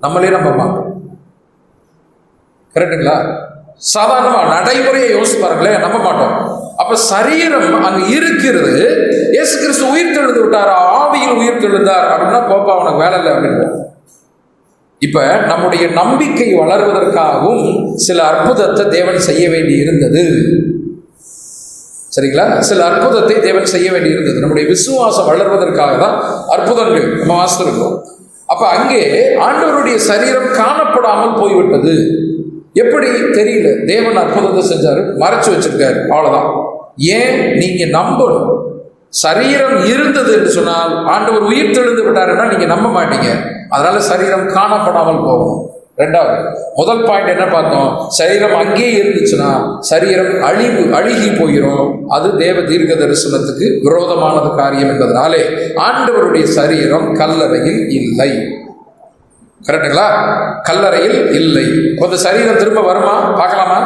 நம்மளே நம்ப மாட்டோம். கரெக்டுங்களா? சாதாரணமா நடைமுறையை யோசிச்சு பாருங்களேன், நம்ப மாட்டோம். அப்ப சரீரம் அங்க இருக்கிறது, இயேசு கிறிஸ்து உயிர் தெழுந்து விட்டார், ஆவியில் உயிர் தெழுந்தார் அப்படின்னா போப்பா உனக்கு வேலை இல்லை அப்படின்னு. இப்ப நம்முடைய நம்பிக்கை வளர்வதற்காகவும் சில அற்புதத்தை தேவன் செய்ய வேண்டி இருந்தது. சரிங்களா? சில அற்புதத்தை தேவன் செய்ய வேண்டி இருந்தது. நம்முடைய விசுவாசம் வளர்வதற்காக தான் அற்புதங்கள் நம்ம வாசித்திருக்கோம். அப்ப அங்கே ஆண்டவருடைய சரீரம் காணப்படாமல் போய்விட்டது. எப்படி தெரியல, தேவன் அற்புதத்தை செஞ்சாரு, மறைச்சு வச்சிருக்காரு, அவ்வளவுதான். ஏன்? நீங்க நம்பணும். சரீரம் இருந்தது என்று சொன்னால் ஆண்டவர் உயிர் தெழுந்து விட்டாருன்னா நீங்க நம்ப மாட்டீங்க. அதனால சரீரம் காணப்படாமல் போகும். 2வது, முதல் பாயிண்ட் என்ன பார்த்தோம்? சரீரம் அங்கே இருந்துச்சுன்னா சரீரம் அழுகி போயிடும். அது தேவ தீர்க்க தரிசனத்துக்கு விரோதமானது காரியம் என்பதனாலே ஆண்டவருடைய சரீரம் கல்லறையில் இல்லை. கரெக்டுங்களா? கல்லறையில் இல்லை. அந்த சரீரம் திரும்ப வருமா? பார்க்கலாமா?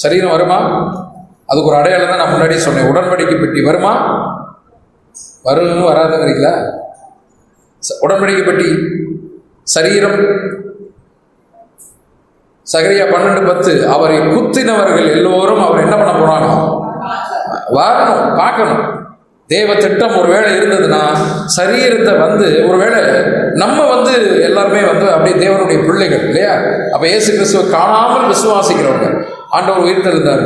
சரீரம் வருமா? அதுக்கு ஒரு அடையாளம் தான் நான் முன்னாடியே சொன்னேன். உடன்படிக்கை பெட்டி வருமா? வரும் வராதுங்கிறீங்களா? உடன்படிக்கை பெட்டி சரீரம். சகரியா 12:10, அவரை குத்தினவர்கள் எல்லோரும் அவர் என்ன பண்ண போறாங்க? வரணும், பார்க்கணும். தேவ திட்டம் ஒருவேளை இருந்ததுன்னா சரீரத்தை ஒருவேளை நம்ம எல்லாருமே அப்படியே தேவனுடைய பிள்ளைகள் இல்லையா? அப்ப இயேசு கிறிஸ்துவை காணாமல் விசுவாசிக்கிறவங்க ஆண்டவர் உயிர் தெழுந்தாரு.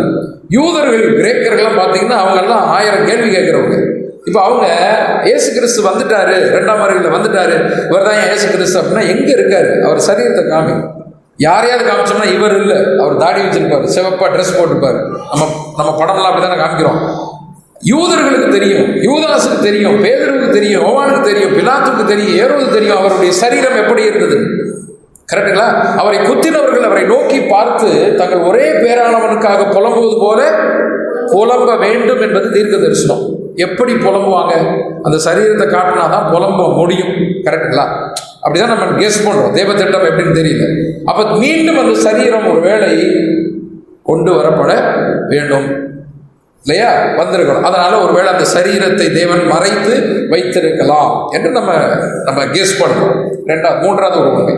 யூதர்கள், கிரேக்கர்கள் பார்த்தீங்கன்னா அவங்க எல்லாம் 1000 கேள்வி கேட்கிறவங்க. இப்போ அவங்க இயேசு கிறிஸ்து வந்துட்டாரு, 2ஆம் வருகையில் வந்துட்டாரு, இவர் தான் இயேசு கிறிஸ்து அப்படின்னா எங்க இருக்காரு? அவர் சரீரத்தை காமி. யாரையாவது காமிச்சோம்னா இவர் இல்லை, அவர் தாடி வச்சிருப்பாரு, சிவப்பா ட்ரெஸ் போட்டிருப்பாரு. நம்ம படம்லாம் அப்படித்தானே காமிக்கிறோம். யூதர்களுக்கு தெரியும், யூதாசுக்கு தெரியும், பேதுருவுக்கு தெரியும், யோவானுக்கு தெரியும், பிலாத்துக்கு தெரியும், ஏரோதுக்கு தெரியும் அவருடைய சரீரம் எப்படி இருந்தது. கரெக்டுங்களா? அவரை குத்தினவர்கள் அவரை நோக்கி பார்த்து தங்கள் ஒரே பேரானவனுக்காக புலம்புவது போல புலம்ப வேண்டும் என்பது தீர்க்க தரிசனம். எப்படி புலம்புவாங்க? அந்த சரீரத்தை காட்டினாதான் புலம்ப முடியும். கரெக்டுங்களா? அப்படிதான் நம்ம கெஸ் பண்றோம். தேவ திட்டம் எப்படின்னு தெரியல. அப்ப மீண்டும் அந்த சரீரம் ஒரு வேளை கொண்டு வரப்பட வேண்டும் இல்லையா? வந்திருக்கணும். அதனால ஒருவேளை அந்த சரீரத்தை தேவன் மறைத்து வைத்திருக்கலாம் என்று நம்ம கெஸ் பண்றோம். மூன்றாவது ஒரு உண்மை.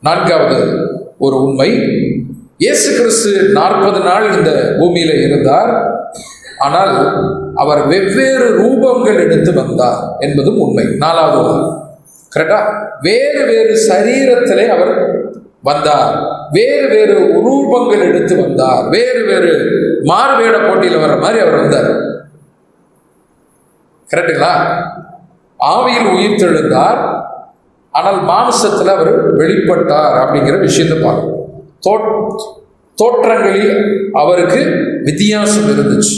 நான்காவது ஒரு உண்மை, இயேசு கிறிஸ்து 40 நாள் இந்த பூமியில இருந்தார். ஆனால் அவர் வெவ்வேறு ரூபங்கள் எடுத்து வந்தார் என்பதும் உண்மை. 4வது உண்மை. கரெக்டா? வேறு வேறு சரீரத்திலே அவர் வந்தார், வேறு வேறு ரூபங்கள் எடுத்து வந்தார், வேறு வேறு மாறுவேட போட்டியில் வர்ற மாதிரி அவர் வந்தார். கரெக்டுங்களா? ஆவியில் உயிர் தெழுந்தார், ஆனால் மாம்சத்தில் அவர் வெளிப்பட்டார் அப்படிங்கிற விஷயத்தை பார்க்கணும். தோற்றங்களில் அவருக்கு வித்தியாசம் இருந்துச்சு.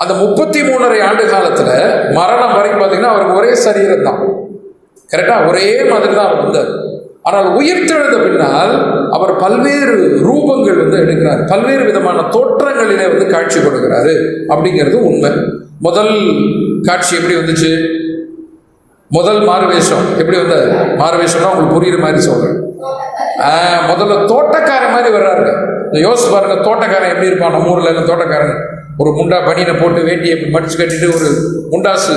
அந்த 33.5 ஆண்டு காலத்துல மரணம் வரைக்கும் பார்த்தீங்கன்னா அவருக்கு ஒரே சரீரம் தான். கரெக்டா? ஒரே மாதிரி தான் அவர் வந்தார். ஆனால் உயிர்த்தெழுந்த பின்னால் அவர் பல்வேறு ரூபங்கள் எடுக்கிறார், பல்வேறு விதமான தோற்றங்களிலே காட்சி கொடுக்கிறாரு அப்படிங்கிறது உண்மை. முதல் காட்சி எப்படி வந்துச்சு? முதல் மாறுவேஷம் எப்படி வந்தார்? மாறுவேஷம்னா உங்களுக்கு புரியுற மாதிரி சொல்றேன். முதல்ல தோட்டக்காரன் மாதிரி வர்றாரு. யோசிச்சு பாருங்க, தோட்டக்காரன் எப்படி இருப்பான்? நம்ம ஊர்ல எல்லாம் தோட்டக்காரன் ஒரு முண்டா பனியனை போட்டு வேட்டியை மடிச்சு கட்டிட்டு, ஒரு முண்டாசு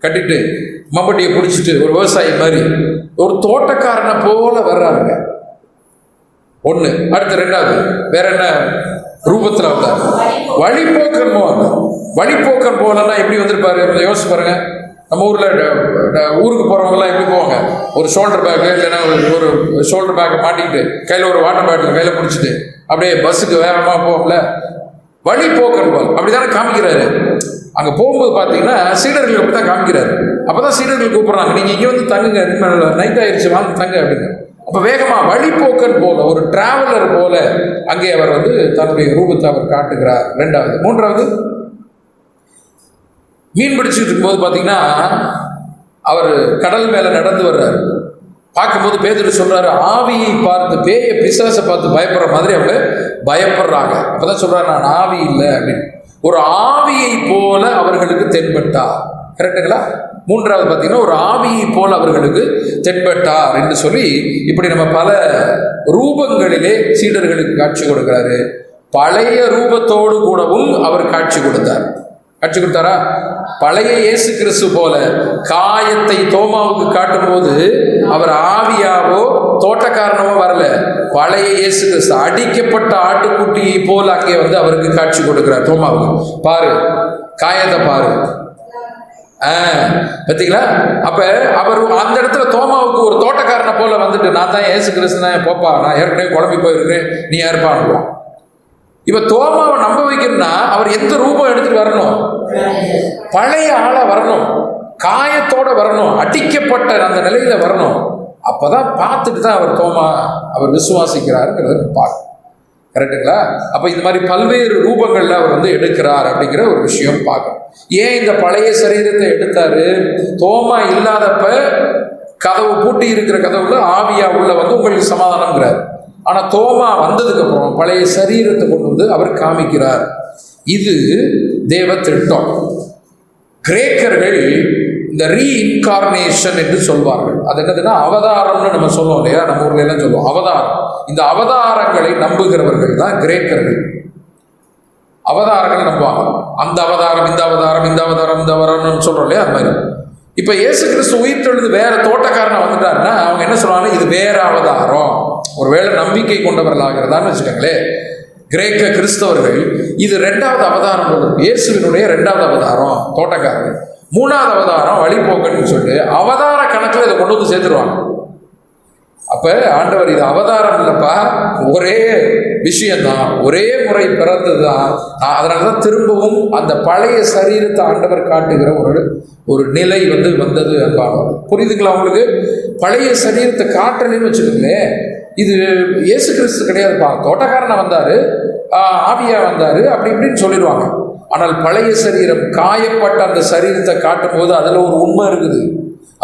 கட்டிட்டு, மம்பட்டியை பிடிச்சிட்டு, ஒரு விவசாயி மாதிரி ஒரு தோட்டக்காரனை போல வர்றாருங்க. ஒண்ணு. அடுத்து ரெண்டாவது வேற என்ன ரூபத்துல வந்தார்? வழிபோக்கன் போல. வழிபோக்கன் போலன்னா எப்படி வந்திருப்பாரு? யோசிச்சு பாருங்க. நம்ம ஊருக்கு போறவங்கலாம் எப்படி போவாங்க? ஒரு ஷோல்டர் பேக்கு இல்லைன்னா ஒரு ஷோல்டர் பேக்கை மாட்டிக்கிட்டு கையில் ஒரு வாட்டர் பாட்டில் கையில் பிடிச்சிட்டு அப்படியே பஸ்ஸுக்கு வேகமாக போகல. வழிபோக்கன் போல் அப்படித்தானே காமிக்கிறாரு. அங்கே போகும்போது பார்த்தீங்கன்னா சீடர்கள் அப்படி தான் காமிக்கிறாரு. அப்பதான் சீடர்கள் கூப்பிட்றாங்க, நீங்கள் இங்கே தங்குங்க, நைட் ஆயிடுச்சு, வாங்க தங்க அப்படின்னு. அப்போ வேகமாக வழிபோக்கன் போல, ஒரு டிராவலர் போல அங்கே அவர் தன்னுடைய ரூபத்தை அவர் காட்டுகிறார். ரெண்டாவது. மூன்றாவது, மீன் பிடிச்சிட்டு இருக்கும்போது பார்த்தீங்கன்னா அவர் கடல் மேலே நடந்து வர்றாரு. பார்க்கும்போது பேதுரு சொல்றாரு, ஆவியை பார்த்து, பேய பிசாசை பார்த்து பயப்படுற மாதிரி அவங்க பயப்படுறாங்க. அப்பதான் சொல்றாரு, நான் ஆவி இல்லை அப்படின்னு. ஒரு ஆவியை போல அவர்களுக்கு தென்பட்டார். கரெக்டுங்களா? மூன்றாவது பார்த்தீங்கன்னா ஒரு ஆவியை போல அவர்களுக்கு தென்பட்டார் என்று சொல்லி இப்படி நம்ம பல ரூபங்களிலே சீடர்களுக்கு காட்சி கொடுக்கிறாரு. பழைய ரூபத்தோடு கூடவும் அவர் காட்சி கொடுத்தாரா? பழைய இயேசு கிறிஸ்து போல காயத்தை தோமாவுக்கு காட்டும் போது அவர் ஆவியாவோ தோட்டக்காரனவோ வரல. பழைய இயேசு கிறிஸ்து அடிக்கப்பட்ட ஆட்டுக்குட்டியை போல அங்கே அவருக்கு காட்சி கொடுக்கிறார் தோமாவுக்கு. பாரு, காயத்தை பாரு. பார்த்தீங்களா? அப்ப அவர் அந்த இடத்துல தோமாவுக்கு ஒரு தோட்டக்காரனை போல நான் தான் இயேசு கிறிஸ்து, போப்பா, நான் ஏற்கனவே குழம்பி போயிருக்கேன், நீ யாருப்பான். இப்ப தோமாவை நம்ப வைக்கணும்னா அவர் எந்த ரூபம் எடுத்துட்டு வரணும்? பழைய ஆளா வரணும், காயத்தோட வரணும், அடிக்கப்பட்ட அந்த நிலையில வரணும். அப்பதான் பார்த்துட்டு தான் அவர் விசுவாசிக்கிறாருங்கிறத பார்க்கணும். கரெக்டுங்களா? அப்ப இந்த மாதிரி பல்வேறு ரூபங்கள்ல அவர் எடுக்கிறார் அப்படிங்கிற ஒரு விஷயம் பார்க்கணும். ஏன் இந்த பழைய சரீரத்தை எடுத்தாரு? தோமா இல்லாதப்ப கதவு பூட்டி இருக்கிற கதவுல ஆவியா உள்ள உங்களுக்கு சமாதானம்ங்கிறார். ஆனா தோமா வந்ததுக்கு அப்புறம் பழைய சரீரத்தை கொண்டு அவர் காமிக்கிறார். இது தேவ திட்டம். கிரேக்கர்கள் இந்த ரீஇன்கார்னேஷன் என்று சொல்வார்கள். அது என்னதுன்னா அவதாரம்னு நம்ம சொல்லுவோம் இல்லையா? நம்ம ஊர்ல எல்லாம் சொல்லுவோம் அவதாரம். இந்த அவதாரங்களை நம்புகிறவர்கள் தான் கிரேக்கர்கள். அவதாரங்களை நம்புவாங்க. அந்த அவதாரம், இந்த அவதாரம், இந்த அவதாரம், இந்த அவதாரம்னு சொல்றோம் இல்லையா? அது மாதிரி இப்ப இயேசு கிறிஸ்து உயிர் தெழுந்து வேற தோட்டக்காரனை வந்துட்டாருன்னா அவங்க என்ன சொல்லுவாங்க? இது வேற அவதாரம். ஒருவேளை நம்பிக்கை கொண்டவர்களாகிறதான்னு வச்சுக்கோங்களேன் கிரேக்க கிறிஸ்தவர்கள். இது 2வது அவதாரம், இயேசுவினுடைய 2வது அவதாரம் தோட்டக்காரன், 3வது அவதாரம் வழிபோக்கன்னு சொல்லிட்டு அவதார கணக்குல இதை கொண்டு சேர்த்துருவாங்க. அப்ப ஆண்டவர் இது அவதாரம் இல்லப்பா, ஒரே விஷயம்தான், ஒரே முறை பிறந்ததுதான். அதனாலதான் திரும்பவும் அந்த பழைய சரீரத்தை ஆண்டவர் காட்டுகிற ஒரு நிலை வந்தது அன்பானவர். புரியுதுங்களா உங்களுக்கு? பழைய சரீரத்தை காட்டலன்னு வச்சுக்கோங்களேன், இது இயேசு கிறிஸ்து கிடையாதுப்பா, தோட்டக்காரனை வந்தாரு, ஆவியா வந்தாரு, அப்படி இப்படின்னு சொல்லிடுவாங்க. ஆனால் பழைய சரீரம், காயப்பட்ட அந்த சரீரத்தை காட்டும் போது அதுல ஒரு உண்மை இருக்குது.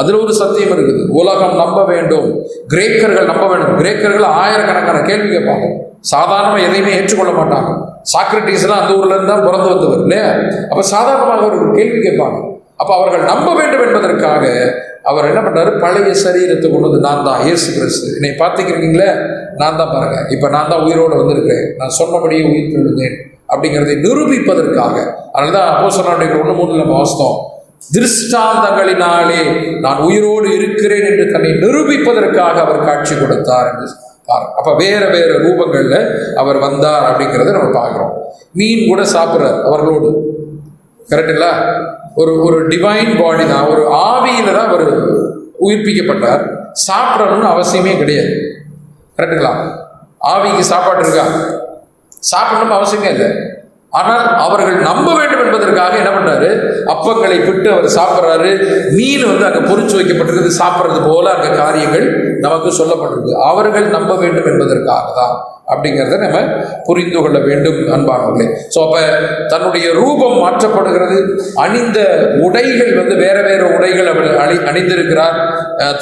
அதுல ஒரு சத்தியம் இருக்குது. உலகம் நம்ப வேண்டும், கிரேக்கர்கள் நம்ப வேண்டும். கிரேக்கர்கள் ஆயிரக்கணக்கான கேள்வி கேட்பாங்க, சாதாரணமாக எதையுமே ஏற்றுக்கொள்ள மாட்டாங்க. சாக்ரட்டிஸ்லாம் அந்த ஊர்ல இருந்து தான் பிறந்து வந்தவர் இல்லையா? அப்ப சாதாரணமாக ஒரு கேள்வி கேட்பாங்க. அப்ப அவர்கள் நம்ப வேண்டும் என்பதற்காக அவர் என்ன பண்றாரு, பழைய சரீரத்தை கொண்டு வந்து, நான் தான் இயேசு கிறிஸ்து, என்னை பார்த்துக்கிறீங்களே, நான் தான் பாருங்க, இப்ப நான் தான் உயிரோடு வந்திருக்கிறேன், நான் சொன்னபடியே உயிர் தெழுந்தேன் அப்படிங்கிறதை நிரூபிப்பதற்காக. அதனாலதான் அப்போஸ்தலர் 1:3 நம்ம வாசித்தோம், திருஷ்டாந்தங்களினாலே நான் உயிரோடு இருக்கிறேன் என்று தன்னை நிரூபிப்பதற்காக அவர் காட்சி கொடுத்தார் என்று பாருங்க. அப்ப வேற வேற ரூபங்கள்ல அவர் வந்தார் அப்படிங்கிறத நம்ம பார்க்கிறோம். மீன் கூட சாப்பிட்றார் அவர்களோடு, கரெக்டுங்களா? ஒரு டிவைன் பாடி தான், ஒரு ஆவியில தான் அவர் உயிர்ப்பிக்கப்பட்டார். சாப்பிடணும்னு அவசியமே கிடையாது, கரெக்டுங்களா? ஆவிக்கு சாப்பாடு இருக்கா? சாப்பிடணும்னு அவசியமே இல்லை. ஆனால் அவர்கள் நம்ப வேண்டும் என்பதற்காக என்ன பண்றாரு, அப்பங்களை விட்டு அவர் சாப்பிட்றாரு. மீன் அங்க பொறிச்சு வைக்கப்பட்டிருக்கு, சாப்பிட்றது போல அங்க காரியங்கள் நமக்கு சொல்லப்பட்டிருக்கு. அவர்கள் நம்ப வேண்டும் என்பதற்காக தான் அப்படிங்கிறத நம்ம புரிந்து கொள்ள வேண்டும் அன்பானவர்களே. ஸோ அப்ப தன்னுடைய ரூபம் மாற்றப்படுகிறது, அணிந்த உடைகள் வேற வேற உடைகள் அவர் அணிந்திருக்கிறார்,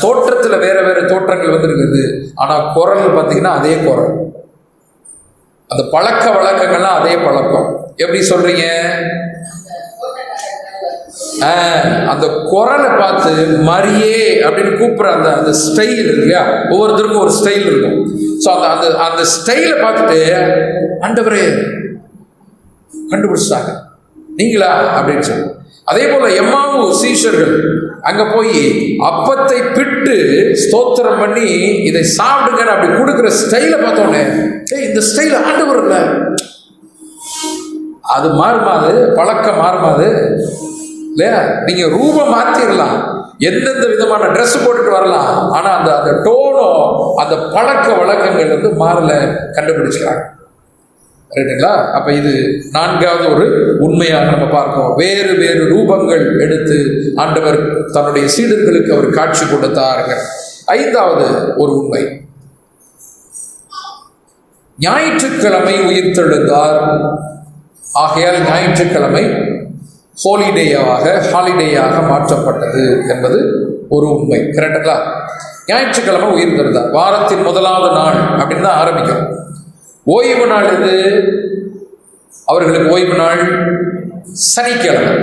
தோற்றத்துல வேற வேற தோற்றங்கள் வந்திருக்கிறது. ஆனா குரல் பார்த்தீங்கன்னா அதே குரல், அந்த பழக்க வழக்கங்கள்லாம் அதே பழக்கம். எப்படி சொல்றீங்க? அந்த குரலை பார்த்து மரியே அப்படின்னு கூப்பிடுற அந்த ஸ்டைல் இருக்கு இல்லையா, ஒவ்வொருத்தருக்கும் ஒரு ஸ்டைல் இருக்கும். ஸோ அந்த அந்த ஸ்டைலை பார்த்துட்டு ஆண்டவரே கண்டுபிடிச்சாங்க, நீங்களா அப்படின்னு சொல்லி. அதே போல எம்மாவு சீஷர்கள் அங்க போய் அப்பத்தை பிட்டு ஸ்தோத்திரம் பண்ணி இதை சாப்பிடுங்கன்னு அப்படி கொடுக்குற ஸ்டைலை பார்த்தோன்னே, இந்த ஸ்டைல் ஆண்டவர் இல்லை, அது மாறுமாது, பழக்கம் மாறுமாது இல்லையா? நீங்க ரூபம் மாத்திரலாம், எந்தெந்த விதமான ட்ரெஸ் போட்டுட்டு வரலாம், ஆனா அந்த டோனோ அந்த பழக்க வழக்கங்கள் மாறல, கண்டுபிடிச்சுக்கிறாங்க. ரைட்டுங்களா? அப்ப இது நான்காவது ஒரு உண்மையாக நம்ம பார்க்கிறோம். வேறு வேறு ரூபங்கள் எடுத்து ஆண்டவர் தன்னுடைய சீடர்களுக்கு அவர் காட்சி கொடுத்தார்கள். ஐந்தாவது ஒரு உண்மை, ஞாயிற்றுக்கிழமை உயிர்த்தெழுந்தார். ஆகையால் ஞாயிற்றுக்கிழமை ஹாலிடேயாக மாற்றப்பட்டது என்பது ஒரு உண்மை, கரெக்டுங்களா? ஞாயிற்றுக்கிழமை உயிர்த்தெழுந்தார், வாரத்தின் முதலாவது நாள் அப்படின்னு தான் ஆரம்பிக்கும். ஓய்வு நாள் எது? அவர்களுக்கு ஓய்வு நாள் சனிக்கிழமை,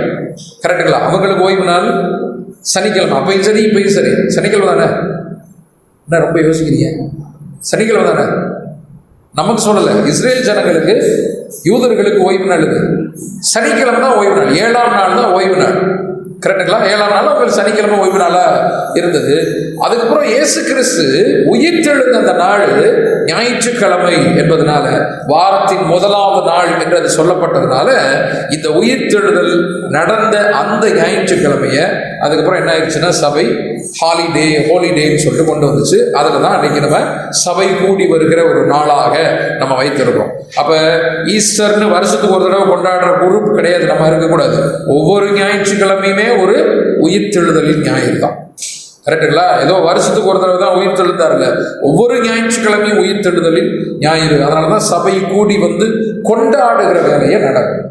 கரெக்டுங்களா? அவங்களுக்கு ஓய்வு நாள் சனிக்கிழமை. அப்பயும் சரி இப்பயும் சரி, சனிக்கிழமை தானே? என்ன ரொம்ப யோசிக்கிறீங்க? சனிக்கிழமை தானே? நமக்கு சொல்லலை, இஸ்ரேல் ஜனங்களுக்கு, யூதர்களுக்கு ஓய்வு நாள் இது சனிக்கிழமை தான் ஓய்வு நாள். 7ஆம் நாள் தான் ஓய்வு நாள், கரெக்டுங்களா? 7ஆம் நாள் அவங்களுக்கு சனிக்கிழமை ஓய்வு நாளா இருந்தது. அதுக்கப்புறம் இயேசு கிறிஸ்து உயிர்த்தெழுந்த அந்த நாள் ஞாயிற்றுக்கிழமை என்பதனால, வாரத்தின் முதலாவது நாள் என்று அது சொல்லப்பட்டதுனால, இந்த உயிர்த்தெழுதல் நடந்த அந்த ஞாயிற்றுக்கிழமைய அதுக்கப்புறம் என்ன ஆயிடுச்சுன்னா சபை ஹோலிடேன்னு சொல்லிட்டு கொண்டு வந்துச்சு. அதில் தான் அன்னைக்கு நம்ம சபை கூடி வருகிற ஒரு நாளாக நம்ம வைத்திருக்கிறோம். அப்ப ஈஸ்டர்னு வருஷத்துக்கு ஒரு தடவை கொண்டாடுற குரூப் கிடையாது, நம்ம இருக்கக்கூடாது. ஒவ்வொரு ஞாயிற்றுக்கிழமையுமே ஒரு உயிர்த்தெழுதலின் ஞாயிறு தான், கரெக்டுங்களா? ஏதோ வருஷத்துக்கு ஒரு தடவை தான் உயிர்த்தெழுந்தார்ல, ஒவ்வொரு ஞாயிற்றுக்கிழமையும் உயிர்த்தெழுதலின் ஞாயிறு. அதனாலதான் சபை கூடி கொண்டாடுகிற வேலையை நடக்கும்.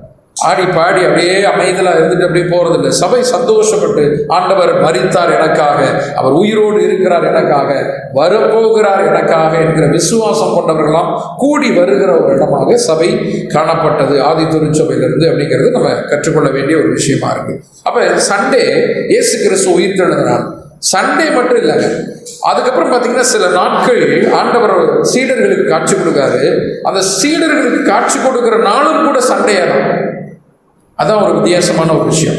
ஆடி பாடி அப்படியே அமைதலா இருந்துட்டு அப்படியே போறதில்லை. சபை சந்தோஷப்பட்டு ஆண்டவர் மரித்தார் எனக்காக, அவர் உயிரோடு இருக்கிறார் எனக்காக, வரப்போகிறார் எனக்காக என்கிற விசுவாசம் கொண்டவர்களாம் கூடி வருகிற ஒரு இடமாக சபை காணப்பட்டது ஆதி திருச்சபையிலிருந்து அப்படிங்கிறது நம்ம கற்றுக்கொள்ள வேண்டிய ஒரு விஷயமா இருக்கு. அப்ப சண்டே இயேசு கிறிஸ்து உயிர்த்தெழுந்தார். சண்டே மட்டும் இல்லைங்க, அதுக்கப்புறம் பார்த்தீங்கன்னா சில நாட்கள் ஆண்டவர் சீடர்களுக்கு காட்சி கொடுக்காரு. அந்த சீடர்களுக்கு காட்சி கொடுக்கிற நாளும் கூட சண்டே தான். அதான் ஒரு வித்தியாசமான ஒரு விஷயம்.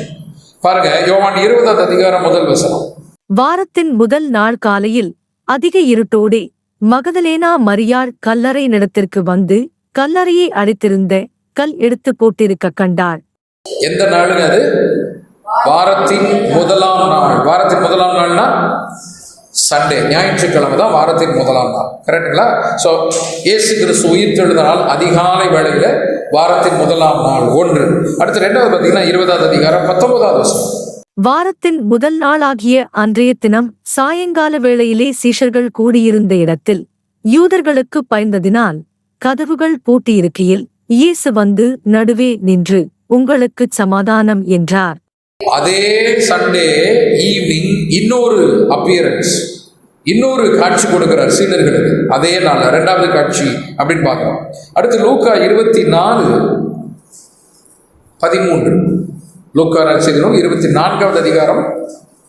பாருங்க, யோவான் 20ஆம் அதிகாரம் 1 வசனம். வாரத்தின் முதல் நாள் காலையில் அதிக இருட்டோடே மகதலேனா மரியாள் கல்லறை நிலத்திற்கு வந்து கல்லறையை அடைத்திருந்த கல் எடுத்து போட்டிருக்க கண்டார். எந்த நாளுங்க அது? வாரத்தின் முதலாம் நாள். வாரத்தின் முதலாம் நாள்னா சண்டே, ஞாயிற்றுக்கிழமை தான் வாரத்தின் முதலாம் நாள், கரெக்டுங்களா? ஸோ இயேசு கிறிஸ்து உயிர்த்தெழுந்த நாள் அதிகாலை வேளையில வாரத்தின் முதலாம் நாள் 1. அடுத்து 2வது பார்த்தீங்கன்னா 20ஆம் அதிகாரம் 19வது வசனம். வாரத்தின் முதல் நாளாகிய அன்றைய தினம் சாயங்கால வேளையிலே சீஷர்கள் கூடியிருந்த இடத்தில் யூதர்களுக்கு பயந்ததினால் கதவுகள் பூட்டியிருக்கையில் இயேசு வந்து நடுவே நின்று, உங்களுக்கு சமாதானம் என்றார். அதே சண்டே ஈவினிங் இன்னொரு அப்பியரன்ஸ், இன்னொரு காட்சி கொடுக்கிறார் சீடர்களுக்கு. அதே நாள் இரண்டாவது காட்சி அப்படின்னு பார்க்கிறோம். அடுத்து லூக்கா 24:13. லூக்கா நற்செய்தி 24வது அதிகாரம்,